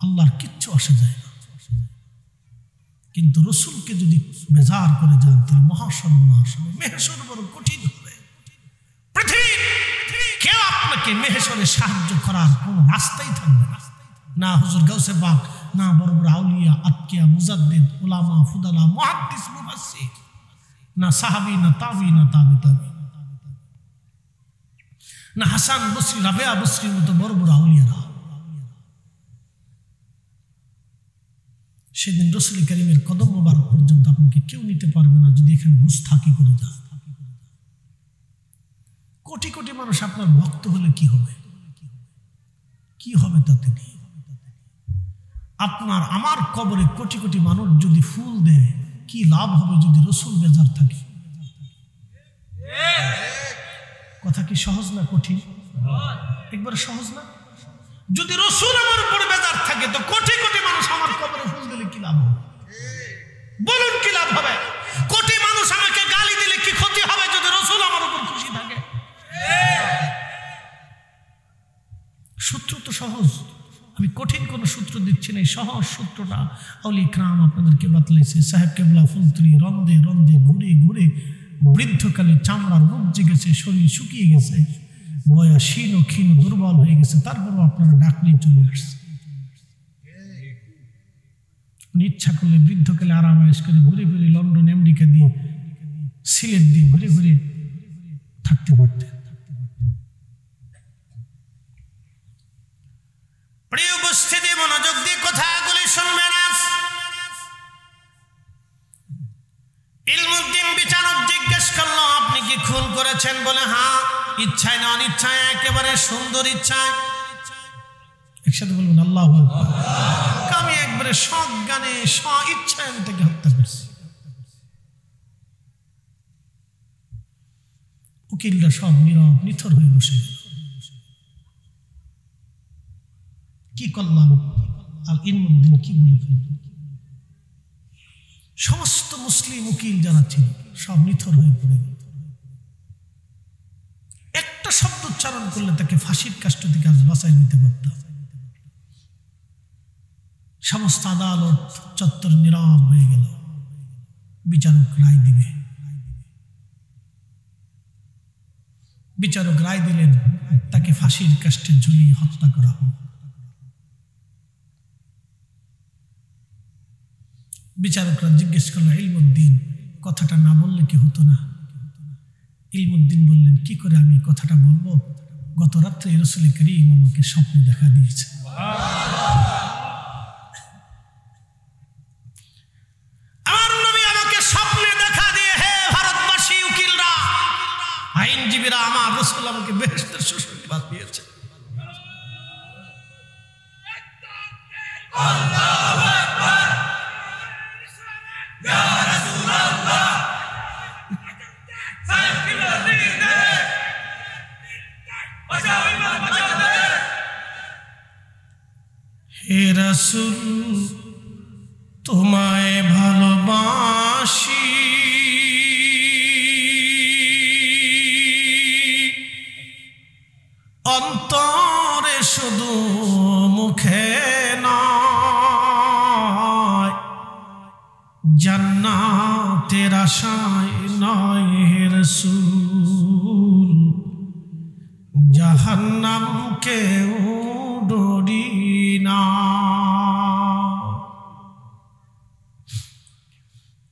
আল্লাহর কিচ্ছু আসে যায় না। কিন্তু রসুলকে যদি বেজার করে যান তাহলে মহাসর্বনাশ হবে, মেহেশর বড় কঠিন হবে। পৃথিবীর কেউ আপনাকে মেহেশরে সাহায্য করার কোন রাস্তাই থাকবে না। না হুজুর গাউসে পাক, না বড় বড় আউলিয়া, আতকিয়া, মুজাদ্দিদ, উলামা, ফুদালা, মুহাদ্দিস, মুফাসসির, না সাহাবী, না তাবি, না তাবি তাবি। না হাসান বসরি, রাবেয়া বসরির মতো বড় বড় আউলিয়ারা। সেদিন রাসূল কারীমের কদম মোবারক পর্যন্ত আপনাকে কেউ নিতে পারবে না যদি এখানে গুস্তাখি করে যায়। কোটি কোটি মানুষ আপনার ভক্ত হলে কি হবে? কি হবে তাতে? আপনার আমার কবরে কোটি কোটি মানুষ যদি ফুল দেয় কি লাভ হবে যদি রাসূল বেজার থাকে? কথা কি সহজ না কঠিন? একবার সহজ না? যদি রাসূল আমার উপর বেজার থাকে তো কোটি কোটি মানুষ আমার কবরে ফুল দিলে কি লাভ হবে? বলুন কি লাভ হবে? কোটি মানুষ আমাকে গালি দিলে কি ক্ষতি হবে যদি রাসূল আমার উপর খুশি থাকে? সূত্র তো সহজ, আমি কঠিন কোন সূত্র দিচ্ছি না, সহজ সূত্রটা আউলিয়া ইকরাম আপনাদেরকে বাতলাইছে। সাহেব কেবলা ফুলতরি রন্দে রন্দে ঘুরে ঘুরে বৃদ্ধকালে চামড়ার রোগ জেগেছে, শরীর শুকিয়ে গেছে, বয়া শীর্ণ ক্ষীণ দুর্বল হয়ে গেছে, তারপরও আপনারা ডাকলেই চলে আসছে। ইচ্ছা করলে বৃদ্ধকালে আরাম আয়েশ করে ঘুরে ঘুরে লন্ডন আমেরিকা দিয়ে সিলেট দিয়ে ঘুরে ঘুরে থাকতে পারতেন। প্রিয় উপস্থিতি, মনোযোগ দিয়ে কথাগুলি শুনবেন। ইলমুদ্দিন বিচারক জিজ্ঞেস করলো, আপনি কি খুন করেছেন? বলে হ্যাঁ। ইচ্ছায় না অনিচ্ছায়? একেবারে সুন্দর ইচ্ছায়। একসাথে বলবেন আল্লাহু আকবার। আমি একবারে সজ্ঞানে স্ব-ইচ্ছায় আমি তাকে হত্যা করছি। উকিলরা সব নীরব নিথর হয়ে বসে গেল। কি করলাম? আর ইলমুদ্দিন কি বলে ফেলল? সমস্ত মুসলিম উকিল যারা ছিল সব নিথর হয়ে পড়ে গেল। একটা শব্দ উচ্চারণ করলে তাকে ফাঁসির কাষ্ঠ থেকে আজ বাঁচাই নিতে পারতাম। সমস্ত আদালত চত্বর নীরব হয়ে গেল। বিচারক রায় দিবে। বিচারক রায় দিলেন তাকে ফাঁসির কাষ্ঠে ঝুলিয়ে হত্যা করা হোক। বিচারকরা জিজ্ঞেস করলো, ইলমুদ্দিন কথাটা না বললে কি হতো না? ইলমুদ্দিন বললেন, কি করে আমি কথাটা বলবো? গত রাত্রে রাসূল কারীম আমাকে স্বপ্নে দেখা দিয়েছে। আমার নবী আমাকে স্বপ্নে দেখা দিয়ে, হে ভারতবাসী উকিলরা, আইনজীবীরা, আমার রাসূল আমাকে বেহেশতের সুসংবাদ দিয়েছে। হে রাসূল, তোমায় ভালোবাসি, অন্তরে শুধু মুখে নয়, জান্নাতের আশায় নয় হে রাসূল, জাহান্নামকেও ডরি না।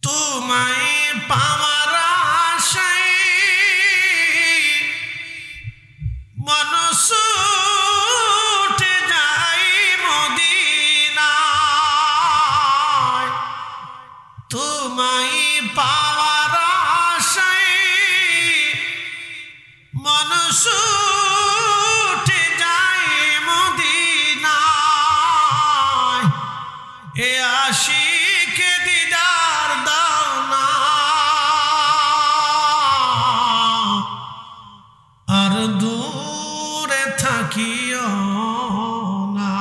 তোমায় পাওয়ার আশায় মনস উঠে যায় মদিনায়, তোমায় পাওয়ার আশায় মনস উঠে যায় মদিনায়, এ আশিকে দিদার দাও না, আর দূরে থাকিও না,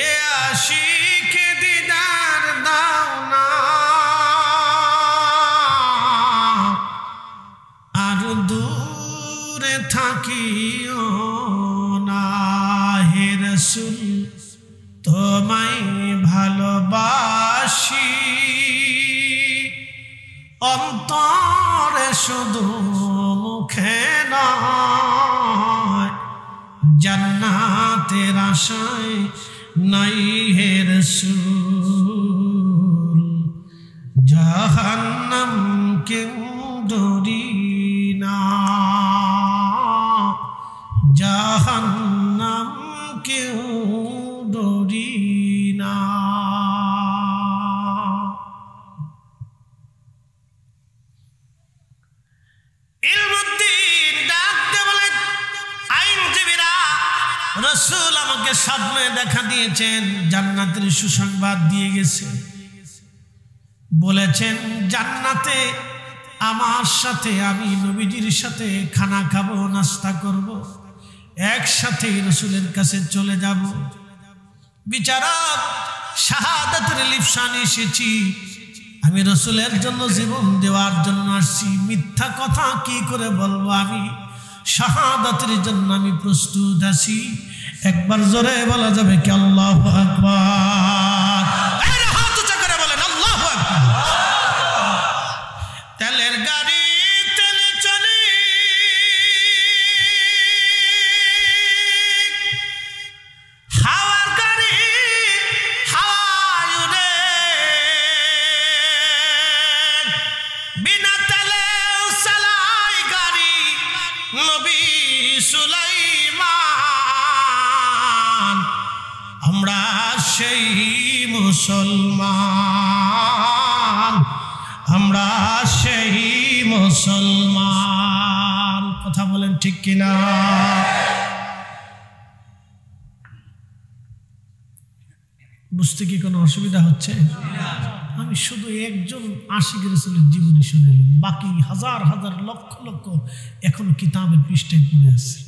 এ আশিকে দিদার দাও না, আর দূরে থাকিও না। হে রাসূল, তোমায় ভালোবাসি, অন্তরে শুধু মুখে নয়, জান্নাতের আশায় নাই হে রাসূল, জাহান্নামকেও ডরি না। জাহান্নাম কেউ ডরি না। ইলমুদ্দিন ডাক দিয়ে বলেন, আইনজীবীরা, রাসূল আমাকে স্বপ্নে দেখা দিয়েছেন, জান্নাতের সুসংবাদ দিয়ে গেছে, বলেছেন জান্নাতে আমার সাথে, আমি নবীজির সাথে খানা খাবো, নাস্তা করব, একসাথে রাসূলের কাছে চলে যাব। বিচারক, শাহাদাতের লিপসানে এসেছি, আমি রাসূলের জন্য জীবন দেওয়ার জন্য আসছি, মিথ্যা কথা কি করে বলবো, আমি শাহাদাতের জন্য আমি প্রস্তুত আছি। একবার জোরে বলা যাবে কি আল্লাহু আকবার? হাত উঁচা করে বলেন আল্লাহু আকবার। তেলের গাড়ি তেলে চলে, হাওয়ার গাড়ি হাওয়ায় উড়ে, বিনা তেলে চালায় গাড়ি নবী সুলাইমান। আমরা সেই মুসলমান, আমরা সেই মুসলমান। কথা বলেন ঠিক কিনা? বুঝতে কি কোনো অসুবিধা হচ্ছে? আমি শুধু একজন আশিক রাসূলের জীবনী শুনাইলাম, বাকি হাজার হাজার লক্ষ লক্ষ এখন কিতাবের পৃষ্ঠায় পড়ে আছে।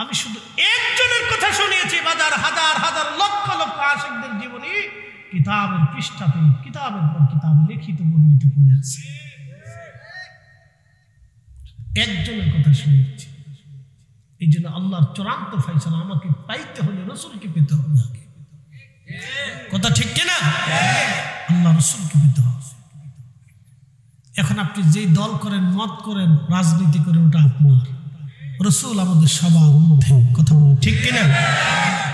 আমি শুধু একজনের কথা শুনিয়েছি, বাজার হাজার হাজার লক্ষ লক্ষ আশিকদের জীবনী কিতাবের পৃষ্ঠাতে কিতাবের পর কিতাব লিখিত বর্ণিত পড়ে আছে। একজনের কথা শুনিয়েছি। এই জন্য আল্লাহর চূড়ান্ত ফয়সালা, আমাকে পাইতে হলে রাসূলকে পেতে হবে আগে। কথা ঠিক কিনা? আল্লাহ রাসূলকে পেতে হবে। এখন আপনি যেই দল করেন, মত করেন, রাজনীতি করেন, ওটা আপনার। রাসূল আমাদের সবার মধ্যে। কথা বলেন ঠিক কিনা?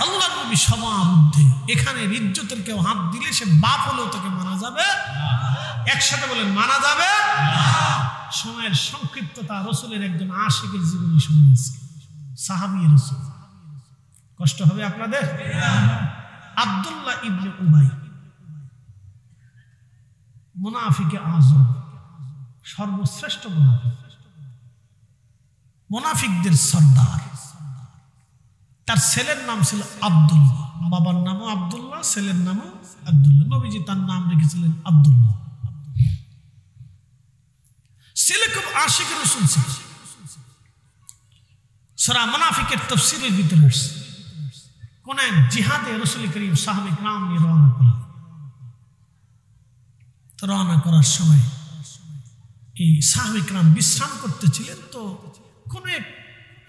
আল্লাহ নবী সবার মধ্যে। এখানে ইজ্জতের কেউ হাত দিলে সে বাপ হলেও তাকে মানা যাবে। একসাথে বলেন মানা যাবে। সময়ের সংক্ষিপ্ততা, রাসূলের একজন আশিকের জীবনী শুনিয়েছে, সাহাবী রাসূল। কষ্ট হবে আপনাদের? আব্দুল্লাহ ইবনে উবাই, মুনাফিকে আযম, সর্বশ্রেষ্ঠ মুনাফিক, মুনাফিকদের সর্দার। তার ছেলের নাম ছিল আব্দুল্লাহ, বাবার নামও আব্দুল্লাহ, ছেলের নামও আব্দুল্লাহ। নবীজি তার নাম রেখেছিলেন আব্দুল্লাহ। ছেলে খুব আশিক রাসূল ছিল। সূরা মুনাফিকের তাফসীরের ভিতরে আসছে, কোন এক জিহাদে রাসূল করিম সাহাবায়ে কিরাম নিয়ে রওনা করলেন। তো রওনা করার সময় এই সাহাবায়ে কিরাম বিশ্রাম করতেছিলেন। তো কোন এক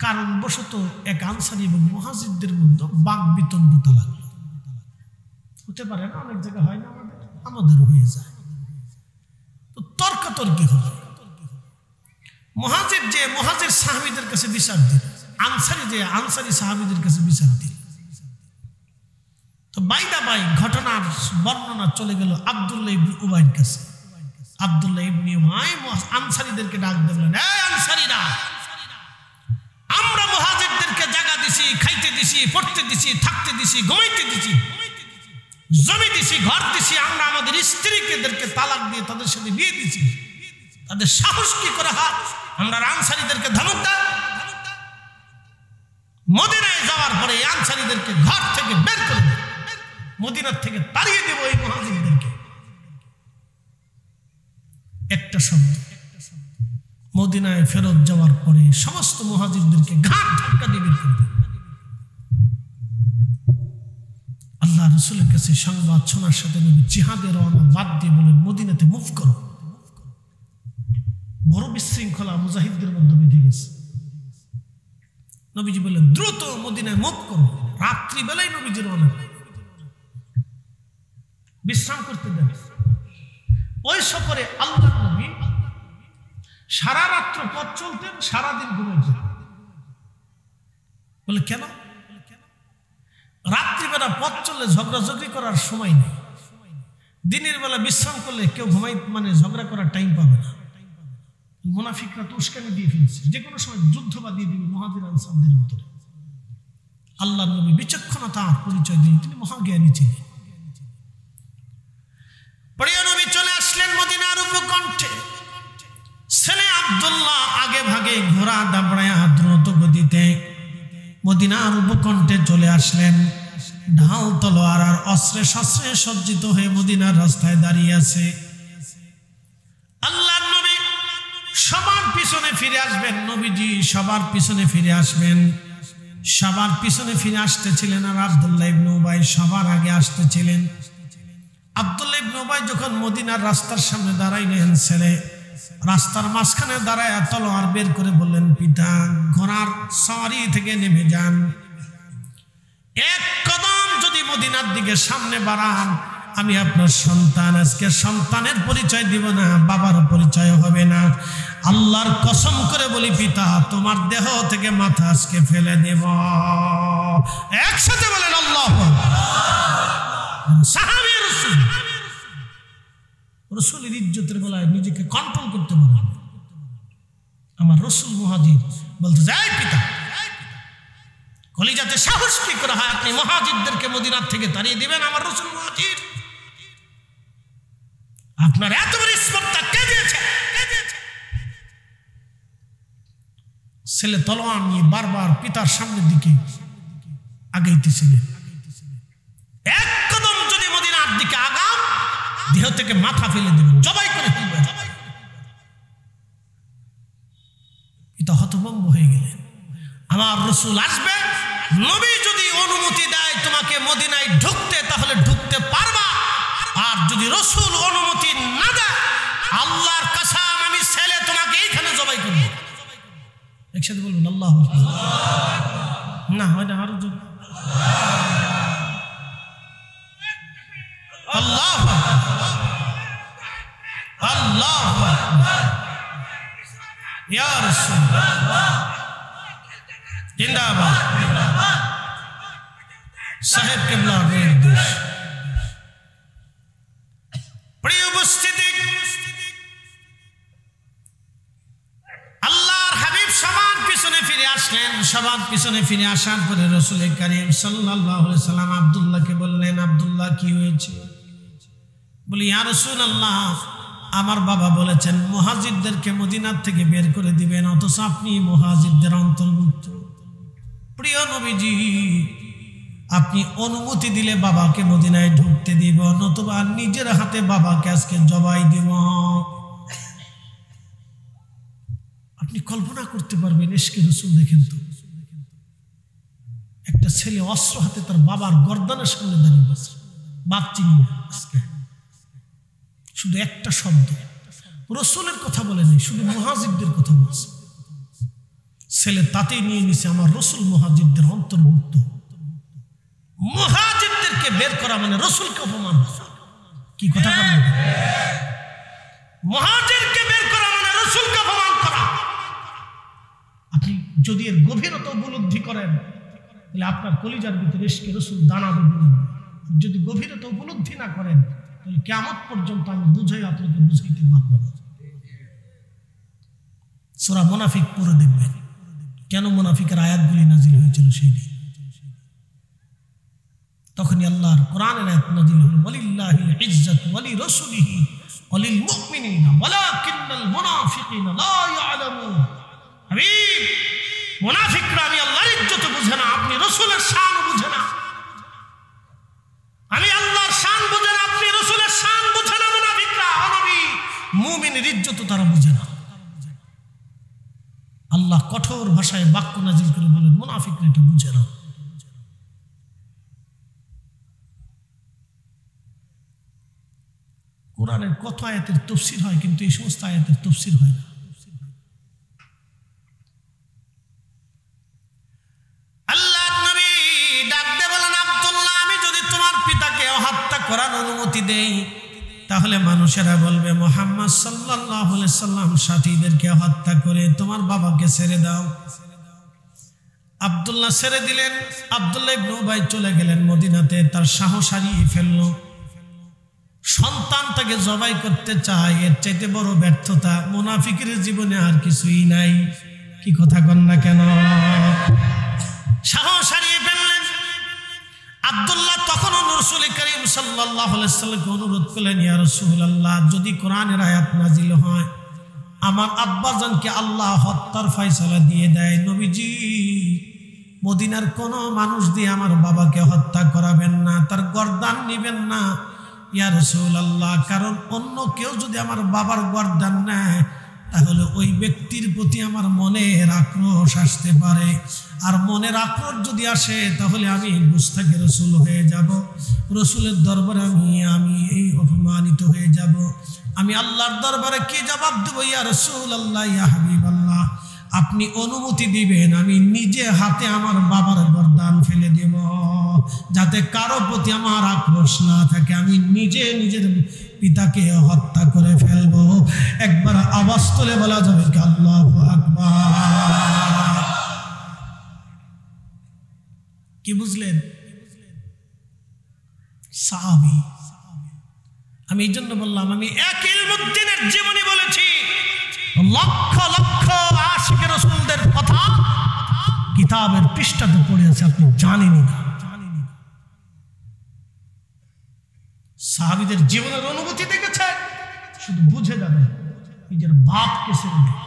কারণবশত এক আনসারী এবং মুহাজিরদের মধ্যে বাক বিতণ্ডতা লাগলো। হতে পারে না, অনেক জায়গায় হয় না, আমাদেরও হয়ে যায়। তো তর্কাতর্কি হলো। মুহাজির সাহাবীদের কাছে বিচার দিল, আনসারী সাহাবীদের কাছে বিচার দিল। তো বাইদা বাই ঘটনার বর্ণনা চলে গেল আব্দুল্লাহ ইবনে উবাইর কাছে। আব্দুল্লাহ ইবনে উবাই আনসারীদেরকে ডাক দিলেন, এই আনসারীরা, আমরা মুহাজিরদেরকে জায়গা দিছি, খাইতে দিছি, পড়তে দিছি, থাকতে দিছি, ঘুমাইতে দিছি, জমি দিছি, ঘর দিছি, আমরা আমাদের স্ত্রীদেরকে তালাক দিয়ে তাদের সাথে বিয়ে দিছি। তাদের সাহস কি করে হয় আমরা আনসারীদেরকে ধমক দেয়? মদিনায় যাওয়ার পরে এই আনসারীদেরকে ঘর থেকে বের করে দেব, মদিনার থেকে তাড়িয়ে দেব এই মুহাজিরদেরকে। একটা শব্দ, মদিনায় ফেরত যাওয়ার পরে সমস্ত মুহাজিরদেরকে ঘাট ধাক্কা দিয়ে বের করে দেব। আল্লাহ রাসূলের কাছে সংবাদ শোনার সাথে নবী জিহাদে রওনা বাদ দিয়ে বলেন, মদিনাতে মুভ করো। বড় বিশৃঙ্খলা মুজাহিদদের মধ্যে বেঁধে গেছে। নবীজি বললেন, দ্রুত মদিনায় মুভ করো। রাত্রি বেলায় নবীজি রওনা বিশ্রাম করতে দেন। ওই সফরে আল্লাহ নবী সারা রাত্র পথ চলতেন, সারাদিন ঘুমাইতেন। বলে কেন? রাত্রিবেলা পথ চললে ঝগড়াঝগড়ি করার সময় নেই, দিনের বেলা বিশ্রাম করলে কেউ ঝগড়া করার টাইম পাবে না। মুনাফিকরা তো উস্কানি দিয়ে ফেলছে, যে কোনো সময় যুদ্ধ বাঁধিয়ে দিবে মুহাজির আনসারদের ভিতরে। আল্লাহর নবী বিচক্ষণতার পরিচয় দিয়ে তিনি মহাজ্ঞানী ছিলেন। প্রিয় নবী চলে আসলেন মদিনার উপকণ্ঠে। ছেলে আব্দুল্লাহ আগে ভাগে ঘোড়া দাবড়ায়া দ্রুত গতিতে মদিনার উপকণ্ঠে চলে আসলেন। ঢাল তলোয়ার আর অস্ত্রে শস্ত্রে সজ্জিত হয়ে মদিনার রাস্তায় দাঁড়িয়ে আছে। আল্লাহর নবী সবার পিছনে ফিরে আসবেন, নবীজি সবার পিছনে ফিরে আসবেন। সবার পিছনে ফিরে আসতেছিলেন আর আব্দুল্লাহ ইবনে উবাই সবার আগে আসতেছিলেন। আব্দুল্লাহ ইবনে উবাই যখন মদিনার রাস্তার সামনে দাঁড়াইলেন, ছেলে রাস্তার মাঝখানে দাঁড়ায় তলোয়ার বের করে বললেন, পিতা ঘোড়ার সওয়ারি থেকে নেমে যান, এক কদম যদি মদিনার দিকে সামনে বাড়ান আমি আপনার সন্তান। আজকে সন্তানের পরিচয় দিব না, বাবার পরিচয় হবে না। আল্লাহর কসম করে বলি পিতা, তোমার দেহ থেকে মাথা আজকে ফেলে দেব। একসাথে বলেন আল্লাহু আকবার। সাহাবী রাসূল, রাসূলের ইজ্জতের বেলায় নিজেকে কন্ট্রোল করতে পারেন। আমার রাসূল মুহাজির বলতে যায়, পিতা কলিজাতে সাহস কি করে হয় আপনি মুহাজিরদেরকে মদিনার থেকে তাড়িয়ে দিবেন? আমার রাসূল মুহাজির, আপনার এত বড় স্পর্ধা কে দিয়েছে? ছেলে তলোয়ার নিয়ে বারবার পিতার সামনের দিকে আগাইতেছিলেন। এক কদম যদি মদিনার দিকে আগাম, দেহ থেকে মাথা ফেলে দেবেন, জবাই করে ফেলবেন। পিতা হতভম্ব হয়ে গেলেন। আমার রাসূল আসবে, নবী যদি অনুমতি দেয় তোমাকে মদিনায় ঢুকতে, তাহলে ঢুকতে পারবা। আর যদি রাসূল অনুমতি না দেয়, আল্লাহর কসম আমি ছেলে তোমাকে এইখানে জবাই করব। একসাথে বলুন আল্লাহু আকবার। না হয় না, আরো জোরে আল্লাহু আকবার, আল্লাহু আকবার। ইয়া রাসূলুল্লাহ জিন্দাবাদ। সাহেব কিবলা নির্দেশ। প্রিয় উপস্থিতি, আল্লাহর হাবিব সবার পিছনে ফিরে আসলেন। সবার পিছনে ফিরে আসার পরে রাসূল কারীম সাল্লাল্লাহু আলাইহি সাল্লাম আব্দুল্লাহকে বললেন, আব্দুল্লাহ কি হয়েছে? বলি, ইয়া রাসূলুল্লাহ, আমার বাবা বলেছেন মুহাজিরদেরকে মদিনার থেকে বের করে দিবেন, অথচ আপনি মুহাজিরদের অন্তর্ভুক্ত। প্রিয় নবীজি, আপনি অনুমতি দিলে বাবাকে মদিনায় ঢুকতে দিব, নতুবা নিজের হাতে বাবাকে আজকে জবাই দিব। আপনি কল্পনা করতে পারবেন ইশকে রাসূল। দেখেন তো, একটা ছেলে অস্ত্র হাতে তার বাবার গর্দানের সামনে দাঁড়িয়ে আছে। বাপ চিনি না আজকে, শুধু একটা শব্দ রাসূলের কথা বলে নাই, শুধু মুহাজিরদের কথা বলছে। ছেলে তাতেই নিয়ে নিছে আমার রাসূল মুহাজিরদের অন্তর্ভুক্ত। মুহাজিরদেরকে বের করা মানে রাসূলকে অপমান। কি কথা বলেন? মুহাজিরকে বের করা মানে রাসূলকে অপমান করা। আপনি যদি এর গভীরতা উপলব্ধি করেন, তাহলে আপনার কলিজার ভিতরে ইশকে রাসূল দানা দেবে। যদি গভীরতা উপলব্ধি না করেন, তাহলে কিয়ামত পর্যন্ত আমি বুঝাই আপনাকে বুঝাইতে পারবো না। সূরা মুনাফিক পড়ে দেখবেন কেন মুনাফিকের আয়াতগুলি নাজিল হয়েছিল সেই দিন। তখনই আল্লাহর কোরআনের আয়াত নাজিল হলো, ওয়ালিল্লাহিল ইজ্জাতু ওয়ালি রাসূলিহি ওয়ালিল মুমিনিনা ওয়ালাকিন্নাল মুনাফিকিনা লা ইয়ালামুন। হাবিব, মুনাফিকরা আমি আল্লাহর ইজ্জত বুঝে না, আপনি রাসূলের শান বুঝে না। আমি আল্লাহর শান বুঝে না, আপনি রাসূলের শান বুঝে না। মুনাফিকরা, নবী মুমিনের ইজ্জত তারা বুঝে না। আল্লাহ কঠোর ভাষায় বাক্য নাজিল করে বলেন, মুনাফিকরা এটা বুঝে না। কোরআনের কত আয়াতের তাফসীর হয়, কিন্তু এই সমস্ত আয়াতের তাফসীর হয় না। আল্লাহর নবী ডাক দিয়ে বলেন, আব্দুল্লাহ, আমি যদি তোমার পিতাকে হত্যা করার অনুমতি দেই, তাহলে মানুষেরা বলবে মুহাম্মদ সাল্লাল্লাহু আলাইহি সাল্লাম সাথীদেরকে হত্যা করে তোমার বাবাকে ছেড়ে দাও। আব্দুল্লাহ ছেড়ে দিলেন। আব্দুল্লাহ ইবনে উবাই চলে গেলেন মদিনাতে। তার সাহস হারিয়ে ফেলল। সন্তানটাকে জবাই করতে চায়, এর চাইতে বড় ব্যর্থতা মুনাফিকের জীবনে আর কিছুই নাই। কি কথা কন না কেন? সাহস হারিয়ে ফেললেন। আব্দুল্লাহ তখনও রাসূল করিম সাল্লাল্লাহু আলাইহি ওয়াসাল্লামকে অনুরোধ করলেন, ইয়া রাসূলুল্লাহ, যদি কোরআনের আয়াত নাজিল হয়, আমার আব্বাজানকে আল্লাহ হত্যার ফয়সালা দিয়ে দেয়, নবীজি মদিনার কোন মানুষ দিয়ে আমার বাবাকে হত্যা করাবেন না, তার গর্দান নেবেন না ইয়া রাসূলুল্লাহ, কারণ অন্য কেউ যদি আমার বাবার গর্দান নেয় তাহলে ওই ব্যক্তির প্রতি আমার মনের আক্রোশ আসতে পারে, আর মনের আক্রোশ যদি আসে তাহলে আমি গুস্তাখে রসুল হয়ে যাব, রসুলের দরবারে আমি এই অপমানিত হয়ে যাব। আমি আল্লাহর দরবারে কি জবাব দেব? ইয়া রাসূলুল্লাহ, ইয়া হাবিবাল্লাহ, আপনি অনুমতি দিবেন আমি নিজে হাতে আমার বাবার গর্দান ফেলে দেব, যাতে কারো প্রতি আমার আক্রোশ না থাকে, আমি নিজে নিজের পিতাকে হত্যা করে ফেলবো। একবার আওয়াজ তুলে বলা যাবে কি আল্লাহু আকবার? কি বুঝলেন? সাহাবী। আমি এই জন্য বললাম, আমি এক ইলমুদ্দিনের জীবনী বলেছি, লক্ষ লক্ষ আশিক রাসূলদের কথা কিতাবের পৃষ্ঠাতে পড়ে আছে, আপনি জানেনই না। সাহাবীদের জীবনের অনুভূতি দেখেছে, শুধু বুঝে যাবে নিজের বাপকে ছেড়ে দেয়,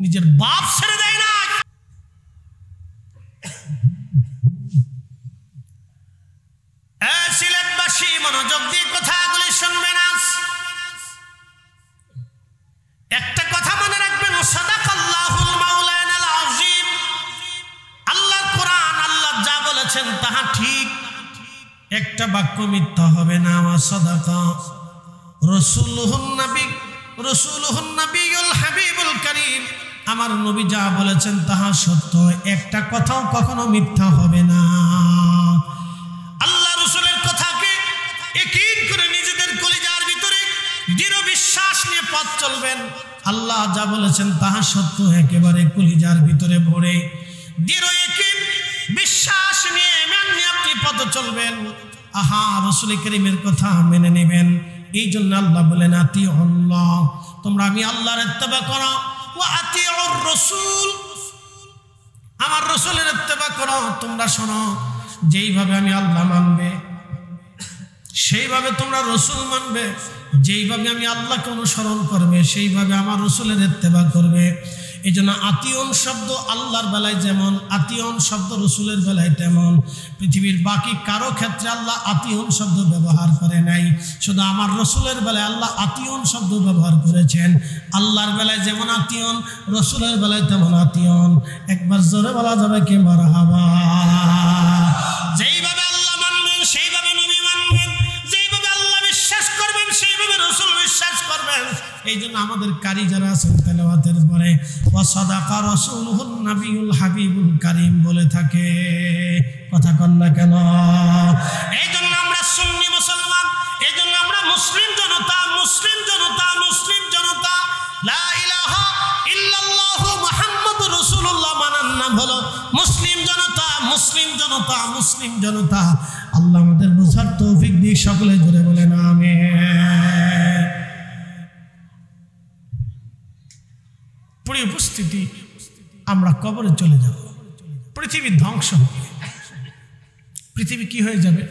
নিজের বাপ ছেড়ে দেয় না। সিলেটবাসী মনোযোগ দিয়ে কথাগুলি শুনবেন। একটা কথা মনে রাখবেন, সাদাকাল্লাহুল মাওলানাল আযীম। আল্লাহর কোরআন, আল্লাহ যা বলেছেন তাহা ঠিক, একটা বাক্য মিথ্যা হবে না। ওয়া সাদাকা রাসূলুহুন নবিয়ুল হাবিবুল কারীম। আমার নবী যা বলেছেন তাহা সত্য, একটা কথাও কখনো মিথ্যা হবে না। আল্লাহ রাসূলের কথাকে ইয়াকিন করে নিজেদের কলিজার ভিতরে দৃঢ় বিশ্বাস নিয়ে পথ চলবেন। আল্লাহ যা বলেছেন তাহা সত্য, একেবারে কলিজার ভিতরে ভরে দৃঢ় ইয়াকিন বিশ্বাস নিয়ে আপনি পথ চলবেন। আহা, রাসূল করিমের কথা মেনে নেবেন। এই জন্য আল্লাহ বলেন, আতিউল্লাহ, তোমরা আমি আল্লাহর ইত্তেবা করো, ওয়া আতিউর রাসূল, আমার রাসূলের ইত্তেবা করো। তোমরা শোনো, যেইভাবে আমি আল্লাহ মানবে সেইভাবে তোমরা রাসূল মানবে, যেইভাবে আমি আল্লাহকে অনুসরণ করবে সেইভাবে আমার রাসূলের ইত্তেবা করবে। এই জন্য আতিউন শব্দ আল্লাহর বেলায় যেমন, আতিউন শব্দ রাসূলের বেলায় তেমন। পৃথিবীর বাকি কারো ক্ষেত্রে আল্লাহ আতিউন শব্দ ব্যবহার করে নাই, শুধু আমার রাসূলের বেলায় আল্লাহ আতিউন শব্দ ব্যবহার করেছেন। আল্লাহর বেলায় যেমন আতিউন, রাসূলের বেলায় তেমন আতিউন। একবার জোরে বলা যাবে কি মারহাবা? যেইভাবে আল্লাহ মানবেন সেইভাবে নবী মানবেন, যেইভাবে আল্লাহ বিশ্বাস করবেন সেইভাবে রাসূল বিশ্বাস করবেন। এই জন্য আমাদের কারি যারা আছেন তেলাওয়াতের পরে ওয়া সাদাকা রাসূলুহুন নবিয়ুল হাবিবুল কারীম বলে থাকে। কথা কন না কেন? এই জন্য আমরা সুন্নি মুসলমান, এই জন্য আমরা মুসলিম জনতা, মুসলিম জনতা, মুসলিম জনতা। লা ইলাহা ইল্লাল্লাহু মুহাম্মাদুর রাসূলুল্লাহ মানার নাম হলো মুসলিম জনতা, মুসলিম জনতা, মুসলিম জনতা। আল্লাহ আমাদের বুঝার তৌফিক দিয়ে সকলে জোরে বলেন আমিন। প্রিয় উপস্থিতি, আমরা কবরে চলে যাব, পৃথিবী ধ্বংস হবে। পৃথিবী কি হয়ে যাবে?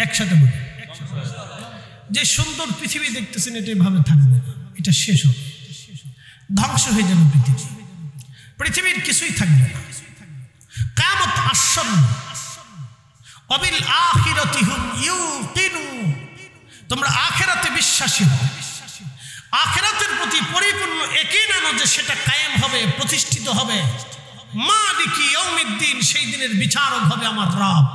একসাথে বলি, যে সুন্দর পৃথিবী দেখতেছেন এটা ভাবে থাকবে না, এটা শেষ হবে, ধ্বংস হয়ে যাবে পৃথিবী। পৃথিবীর কিছুই থাকবে না, কিয়ামত আসন্ন। ওয়াবিল আখিরাতি হুম ইউকিনুন, তোমরা আখিরাতে বিশ্বাসী হও, আখিরাতের প্রতি পরিপূর্ণ ইয়াকিন আনো যে সেটা কায়েম হবে, প্রতিষ্ঠিত হবে। মালিকি ইয়াউমিদ্দিন, সেই দিনের বিচারক হবে আমার রব।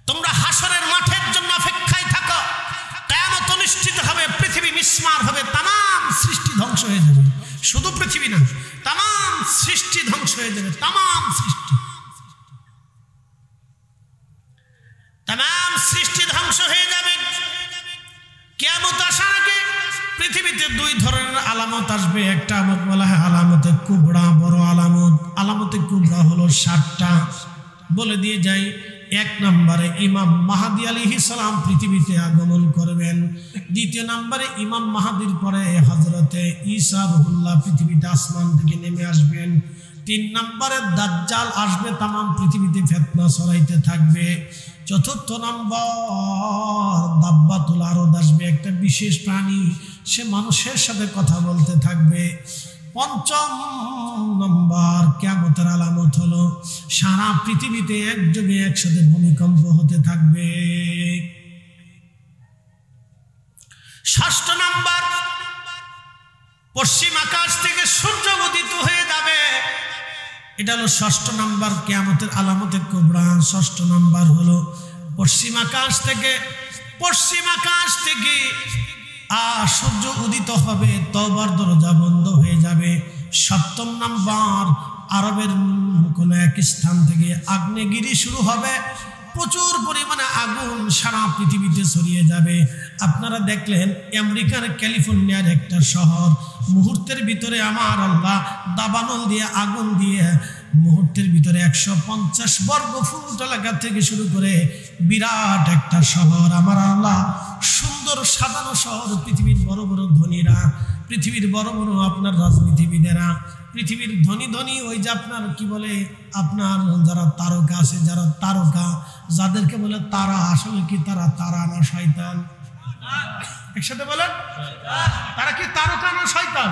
তোমরা হাসরের মাঠের জন্য অপেক্ষায় থাকো, কিয়ামত অনুষ্ঠিত হবে, পৃথিবী মিসমার হবে, তামাম সৃষ্টি ধ্বংস হয়ে যাবে। শুধু পৃথিবী না, তামাম সৃষ্টি ধ্বংস হয়ে যাবে, তামাম সৃষ্টি, তামাম সৃষ্টি ধ্বংস হয়ে যাবে। কিয়ামত আসার আগে পৃথিবীতে দুই ধরনের আলামত আসবে। একটা বলা হয় আলামতে কুবরা, বড় আলামত। আলামতে কুবরা হলো 7টা, বলে দিয়ে যাই। এক নম্বরে ইমাম মাহদী আলাইহিস সালাম পৃথিবীতে আগমন করবেন, দ্বিতীয় নম্বরে ইমাম মাহদীর পরে হযরতে ঈসা রুহুল্লাহ পৃথিবীতে আসমান থেকে নেমে আসবেন, তিন নম্বরে দাজ্জাল আসবে, তামাম পৃথিবীতে ফিতনা ছড়াইতে থাকবে, চতুর্থ নম্বর দাব্বাতুল আরদ আসবে, একটা বিশেষ প্রাণী, সে মানুষের সাথে কথা বলতে থাকবে, পঞ্চম নম্বর কিয়ামতের আলামত হলো সারা পৃথিবীতে একযোগে একসাথে ভূমিকম্প হতে থাকবে, ষষ্ঠ নম্বর পশ্চিম আকাশ থেকে সূর্য উদিত হয়ে যাবে, এটা হলো ষষ্ঠ নম্বর কিয়ামতের আলামতে কুবরা। ষষ্ঠ নম্বর হলো পশ্চিম আকাশ থেকে সূর্য উদিত হবে, তওবার দরজা বন্ধ হয়ে যাবে। সপ্তম নম্বর আরবের কোনো এক স্থান থেকে আগ্নেয়গিরি শুরু হবে, প্রচুর পরিমাণে আগুন সারা পৃথিবীতে ছড়িয়ে যাবে। আপনারা দেখলেন আমেরিকার ক্যালিফোর্নিয়ার একটা শহর, মুহূর্তের ভিতরে আমার আল্লাহ দাবানল দিয়ে আগুন দিয়ে মুহূর্তের ভিতরে 150 বর্গ ফুট এলাকা থেকে শুরু করে বিরাট একটা শহর, আমার আল্লাহ সুন্দর সাজানো শহর, পৃথিবীর বড় বড় ধনীরা, পৃথিবীর বড় বড় আপনার রাজনীতিবিদেরা, পৃথিবীর ধনী ধনী ওই যে আপনার কি বলে আপনার যারা তারকা আছে, যারা তারকা যাদেরকে বলে তারা, আসলে কি তারা তারা না শয়তান? একসাথে বলেন, তারা কি তারকা না শয়তান?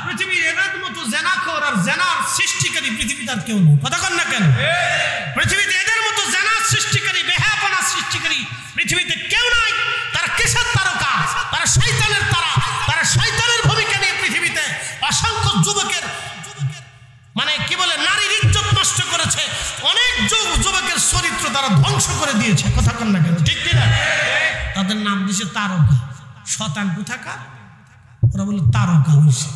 পৃথিবীর এদের মতো জেনাখোর আর জেনার সৃষ্টিকারী পৃথিবীতে আর কেউ নেই, কথা কন না কেন? পৃথিবীতে এদের মতো জেনার সৃষ্টিকারী, বেহায়াপনা সৃষ্টিকারী পৃথিবীতে কেউ নাই। তারা কিসের তারকা? তারা শয়তানের তারা, তারা শয়তানের ভূমিকা নিয়ে পৃথিবীতে অসংখ্য যুবকের মানে কি বলে নারীর ইজ্জত নষ্ট করেছে, অনেক যুবকের চরিত্র তারা ধ্বংস করে দিয়েছে, কথা কন না কেন? ঠিক কিনা? তাদের নাম দিয়েছে তারকা। শতান কোথাকার, ওরা বলে তারকা হয়েছে,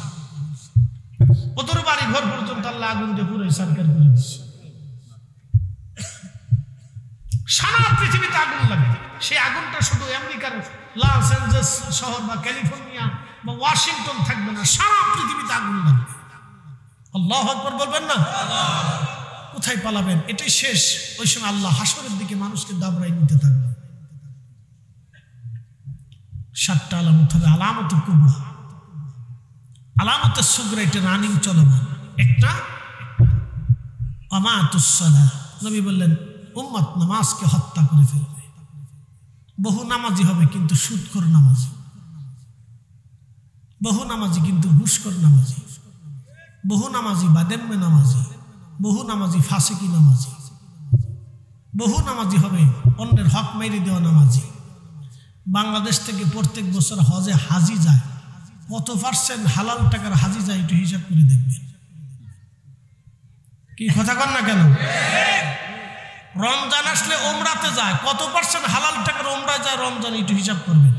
ওদের বাড়ি ঘর পর্যন্ত আল্লাহ আগুন দিয়ে পুরো সরকার করে দিচ্ছে, সারা পৃথিবীতে আগুন লাগে। সেই আগুনটা শুধু আমেরিকার লস অ্যাঞ্জেলস শহর বা ক্যালিফোর্নিয়া বা ওয়াশিংটন থাকবে না, সারা পৃথিবীতে আগুন লাগবে। আল্লাহু আকবার বলবেন না? কোথায় পালাবেন? এটাই শেষ। ওই সময় আল্লাহ হাসরের দিকে মানুষকে দাবড়াই নিতে থাকবে। 7টা আলামত হবে, আলামতুল কুবরা, আলামতুস সুগরা, এটা রানিং চলমান। একটা আমাতুস সালাহ, নবী বললেন উম্মত নামাজকে হত্যা করে ফেলবে, বহু নামাজি হবে কিন্তু সুদখোর নামাজি, বহু নামাজি কিন্তু ঘুষখোর নামাজি, বহু নামাজি বাদেম্মে নামাজি, বহু নামাজি ফাসিকি নামাজি, বহু নামাজি হবে অন্যের হক মেরে দেওয়া নামাজি। বাংলাদেশ থেকে প্রত্যেক বছর হজে হাজি যায়, কত পার্সেন্ট হালাল টাকার হাজি যায় একটু হিসাব করে দেখবেন। কি কথা কন না কেন? রমজান আসলে ওমরাতে যায়, কত পার্সেন্ট হালাল টাকার ওমরায় যায় রমজান, একটু হিসাব করবেন।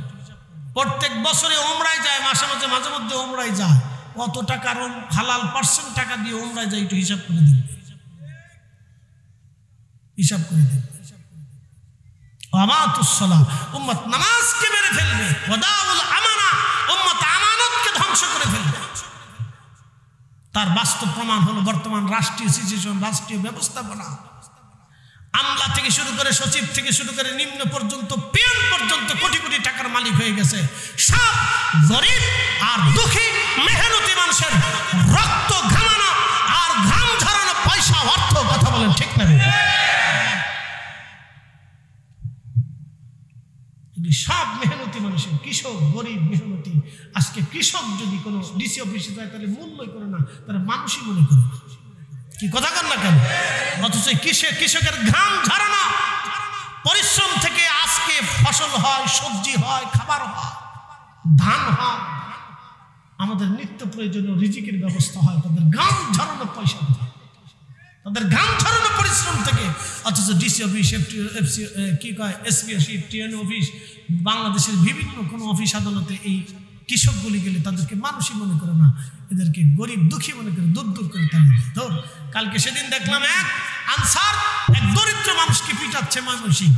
প্রত্যেক বছরে ওমরায় যায়, মাঝে মধ্যে ওমরায় যায়, কত টাকার হালাল পার্সেন্ট টাকা দিয়ে ওমরায় যায় একটু হিসাব করে দেখবেন, হিসাব করে দেখবেন। আমাতুস সালাহ, উম্মত নামাজকে মেরে ফেলবে। ওয়াদাউল আমানা, উম্মত আমানতকে ধ্বংস করে ফেলবে। তার বাস্তব প্রমাণ হলো বর্তমান রাষ্ট্রীয় সিচুয়েশন, রাষ্ট্রীয় ব্যবস্থাপনা, আমলা থেকে শুরু করে সচিব থেকে শুরু করে নিম্ন পর্যন্ত পিয়ন পর্যন্ত কোটি কোটি টাকার মালিক হয়ে গেছে। সব গরিব আর দুঃখী মেহনতি মানুষের রক্ত ঘামানো আর ঘাম ঝরানো পয়সা অর্থ, কথা বলেন ঠিক না? সব মেহনতি মানুষের, কৃষক গরিব মেহনতি, আজকে কৃষক যদি কোনো ডিসি অফিসে যায় তাহলে মূল্যই করে না, তারা মানুষই মনে করে না। কি কথা কন না কেন? অথচ কৃষকের ঘাম ঝরানো পরিশ্রম থেকে আজকে ফসল হয়, সবজি হয়, খাবার হয়, ধান হয়, আমাদের নিত্য প্রয়োজনীয় রিজিকের ব্যবস্থা হয়, তাদের ঘাম ঝরানো পয়সা, তাদের ঘাম ঝরানো পরিশ্রম থেকে। অথচ ডিসি অফিস, কি কয় এসপিএসি, টিএনও অফিস, বাংলাদেশের বিভিন্ন কোনো অফিস আদালতে এই কৃষকগুলি গেলে তাদেরকে মানুষই মনে করে না, এদেরকে গরিব দুঃখী মনে করে দূর দূর করে তারা ধর। কালকে সেদিন দেখলাম এক আনসার এক দরিদ্র মানুষকে পিটাচ্ছে ময়মনসিংহ,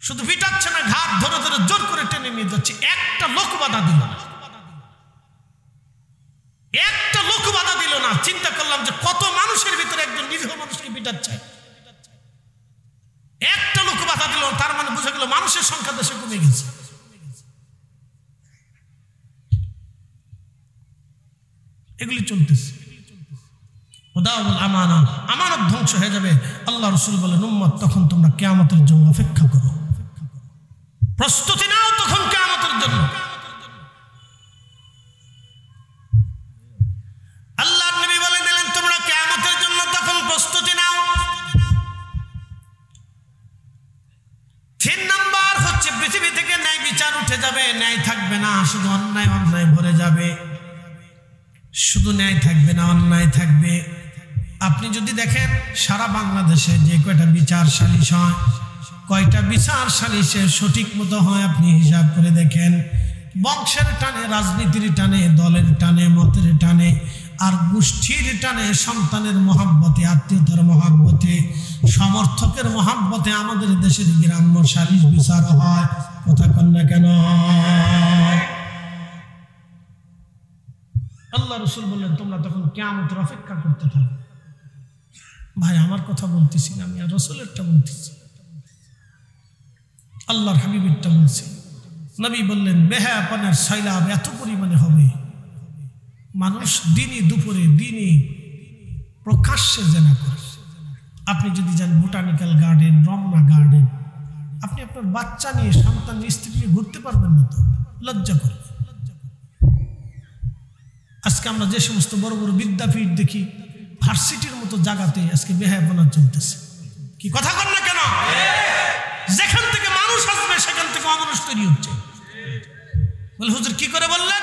শুধু পিটাচ্ছে না, ঘাট ধরে ধরে জোর করে টেনে নিয়ে যাচ্ছে, একটা লোক বাধা দিল না, একটা লোক বাধা দিল না। চিন্তা করলাম যে কত মানুষের ভিতরে একজন নিরীহ মিটার চাই, একটা লোক বাধা দিল, তার মানে বোঝা গেল মানুষের সংখ্যা দেশে কমে গেছে। এগুলি চলতেছে। আমানত ধ্বংস হয়ে যাবে। আল্লাহ রাসূল বলেন, উম্মত তখন তোমরা কিয়ামতের জন্য অপেক্ষা করো, প্রস্তুতি নাও তখন কিয়ামতের জন্য। আল্লাহর নবী বলে দিলেন, তোমরা কিয়ামতের জন্য তখন প্রস্তুতি নাও। 3 নাম্বার হচ্ছে পৃথিবী থেকে ন্যায় বিচার উঠে যাবে, ন্যায় থাকবে না, শুধু অন্যায় অন্যায় ভরে যাবে। শুধু ন্যায় থাকবে না, অন্যায় থাকবে। আপনি যদি দেখেন সারা বাংলাদেশে যে কয়টা বিচার সালিশ হয়, কয়টা বিচার সালিশে সঠিক মতো হয় আপনি হিসাব করে দেখেন। বংশের টানে, রাজনীতির টানে, দলের টানে, মতের টানে, আর গোষ্ঠীর টানে, সন্তানের মহাব্বতে, আত্মীয়তার মহাব্বতে, সমর্থকের মহাব্বতে আমাদের দেশের গ্রাম্য সালিশ বিচার হয়। কথা কন না কেন? আল্লাহ রাসূল বললেন, তোমরা তখন কিয়ামতের অপেক্ষা করতে থাকো। ভাই আমার কথা বলতেছি না, আমি আর রাসূলেরটা বলতেছি, আল্লাহর হাবিবেরটা বলছি। নবী বললেন, বেহায়াপনার সয়লাব এত পরিমাণে হবে, মানুষ দিনে দুপুরে দিনে প্রকাশ্যে জেনা করে। আপনি যদি যান বোটানিক্যাল গার্ডেন, রমনা গার্ডেন, আপনি আপনার বাচ্চা নিয়ে, সন্তান স্ত্রী নিয়ে ঘুরতে পারবেন না, তো লজ্জা করবে। আজকে আমরা যে সমস্ত বড় বড় বিদ্যাপীঠ দেখি, ভার্সিটির মতো জায়গাতে আজকে বেহায়াপনা চলতেছে। কি কথা কর না কেন? যেখান থেকে মানুষ আসবে সেখান থেকে অমানুষ তৈরি হচ্ছে। বলে হুজুর কি করে বললেন?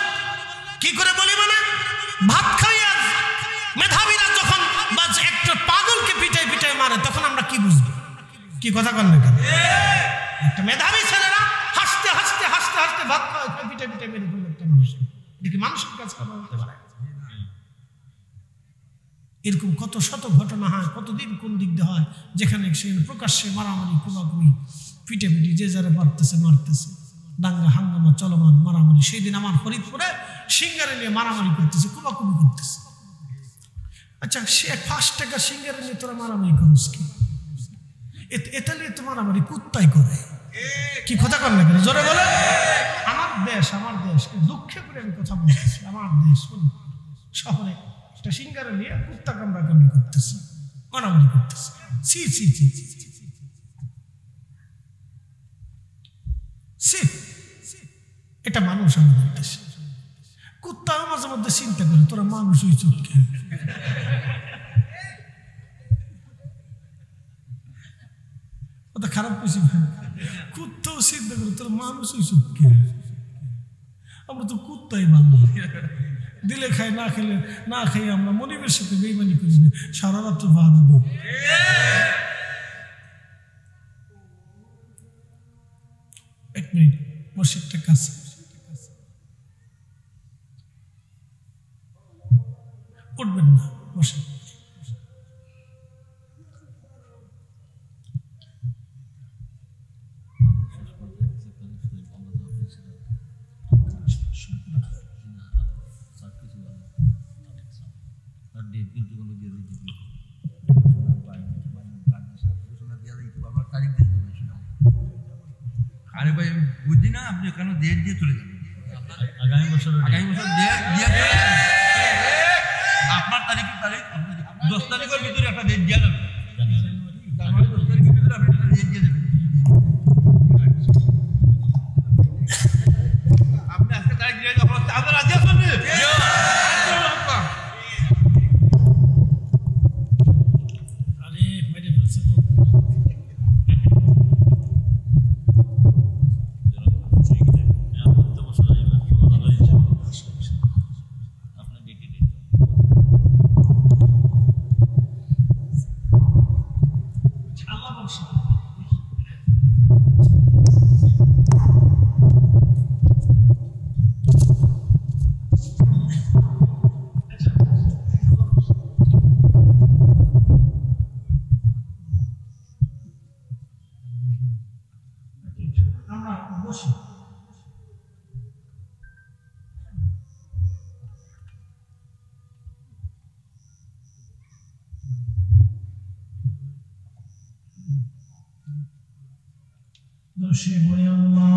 কি করে বলি মানে, ভাত খাইয়া মেধাবীরা যখন একটা পাগলকে পিটায় পিটায় মারে, তখন আমরা কি বুঝবো? কি কথা কর না কেন? একটা মেধাবী ছেলেরা হাসতে হাসতে হাসতে হাসতে ভাত খাওয়া পিটায় পিটায় মেরে ফেললো একটা মানুষ। এটা কি মানুষের কাছে হতে পারে? এরকম কত শত ঘটনা হয়, কতদিন কোন দিক দিয়ে হয়, যেখানে সেখানে প্রকাশ্যে মারামারি, কুবাকুবি, পিটে পিটি, যে যারা পারতেছে মারতেছে, দাঙ্গা হাঙ্গামা চলমান, মারামারি। সেই দিন আমার ফরিদপুরে সিঙ্গারে নিয়ে মারামারি করতেছে, কুবাকুবি করতেছে। আচ্ছা, সে 5 টাকা সিঙ্গারে নিয়ে তোরা মারামারি করিস কি? এটা নিয়ে তো মারামারি কুত্তাই করে। কি কথা কর না কেন? জোরে বলে। আমার দেশ, আমার দেশ, দুঃখে করে আমি কথা বলতেছি, আমার দেশ শহরে একটা সিঙ্গারে নিয়ে কুত্তা কামড়া কামড়ি করতেছে, মারামারি করতেছে। ছি ছি ছি ছি ছি, এটা মানুষ আমাদের দেশে। কুত্তাও মাঝে মধ্যে চিন্তা করে, তোরা মানুষ হই চুটকে। ওটা খারাপ কিছু ভাই, কুত্তাও চিন্তা করে তোরা মানুষ হই চুটকে। আমরা তো কুত্তাই ভালো, দিলে খাই, না খেলে না খাই, আমরা মনিবের সাথে বেইমানি করি না, সারা রাত্র ভালো দিই। এক মিনিট, মসজিদটা কাছে, উঠবেন না, বসে। আরে ভাই বুঝি না, আপনি ওখানে ডেট দিয়ে চলে যাবেন। আগামী বছর ডেট দিয়ে আপনার তারিখ 10 তারিখের ভিতরে একটা ডেট দিয়ে যাবেন। জানুয়ারি 10 তারিখের ভিতরে আপনি একটা ডেট দিয়ে দেবেন। আপনি আজকে তারিখ দিয়ে আপনার রাজি আছেন? সে বলে আল্লাহ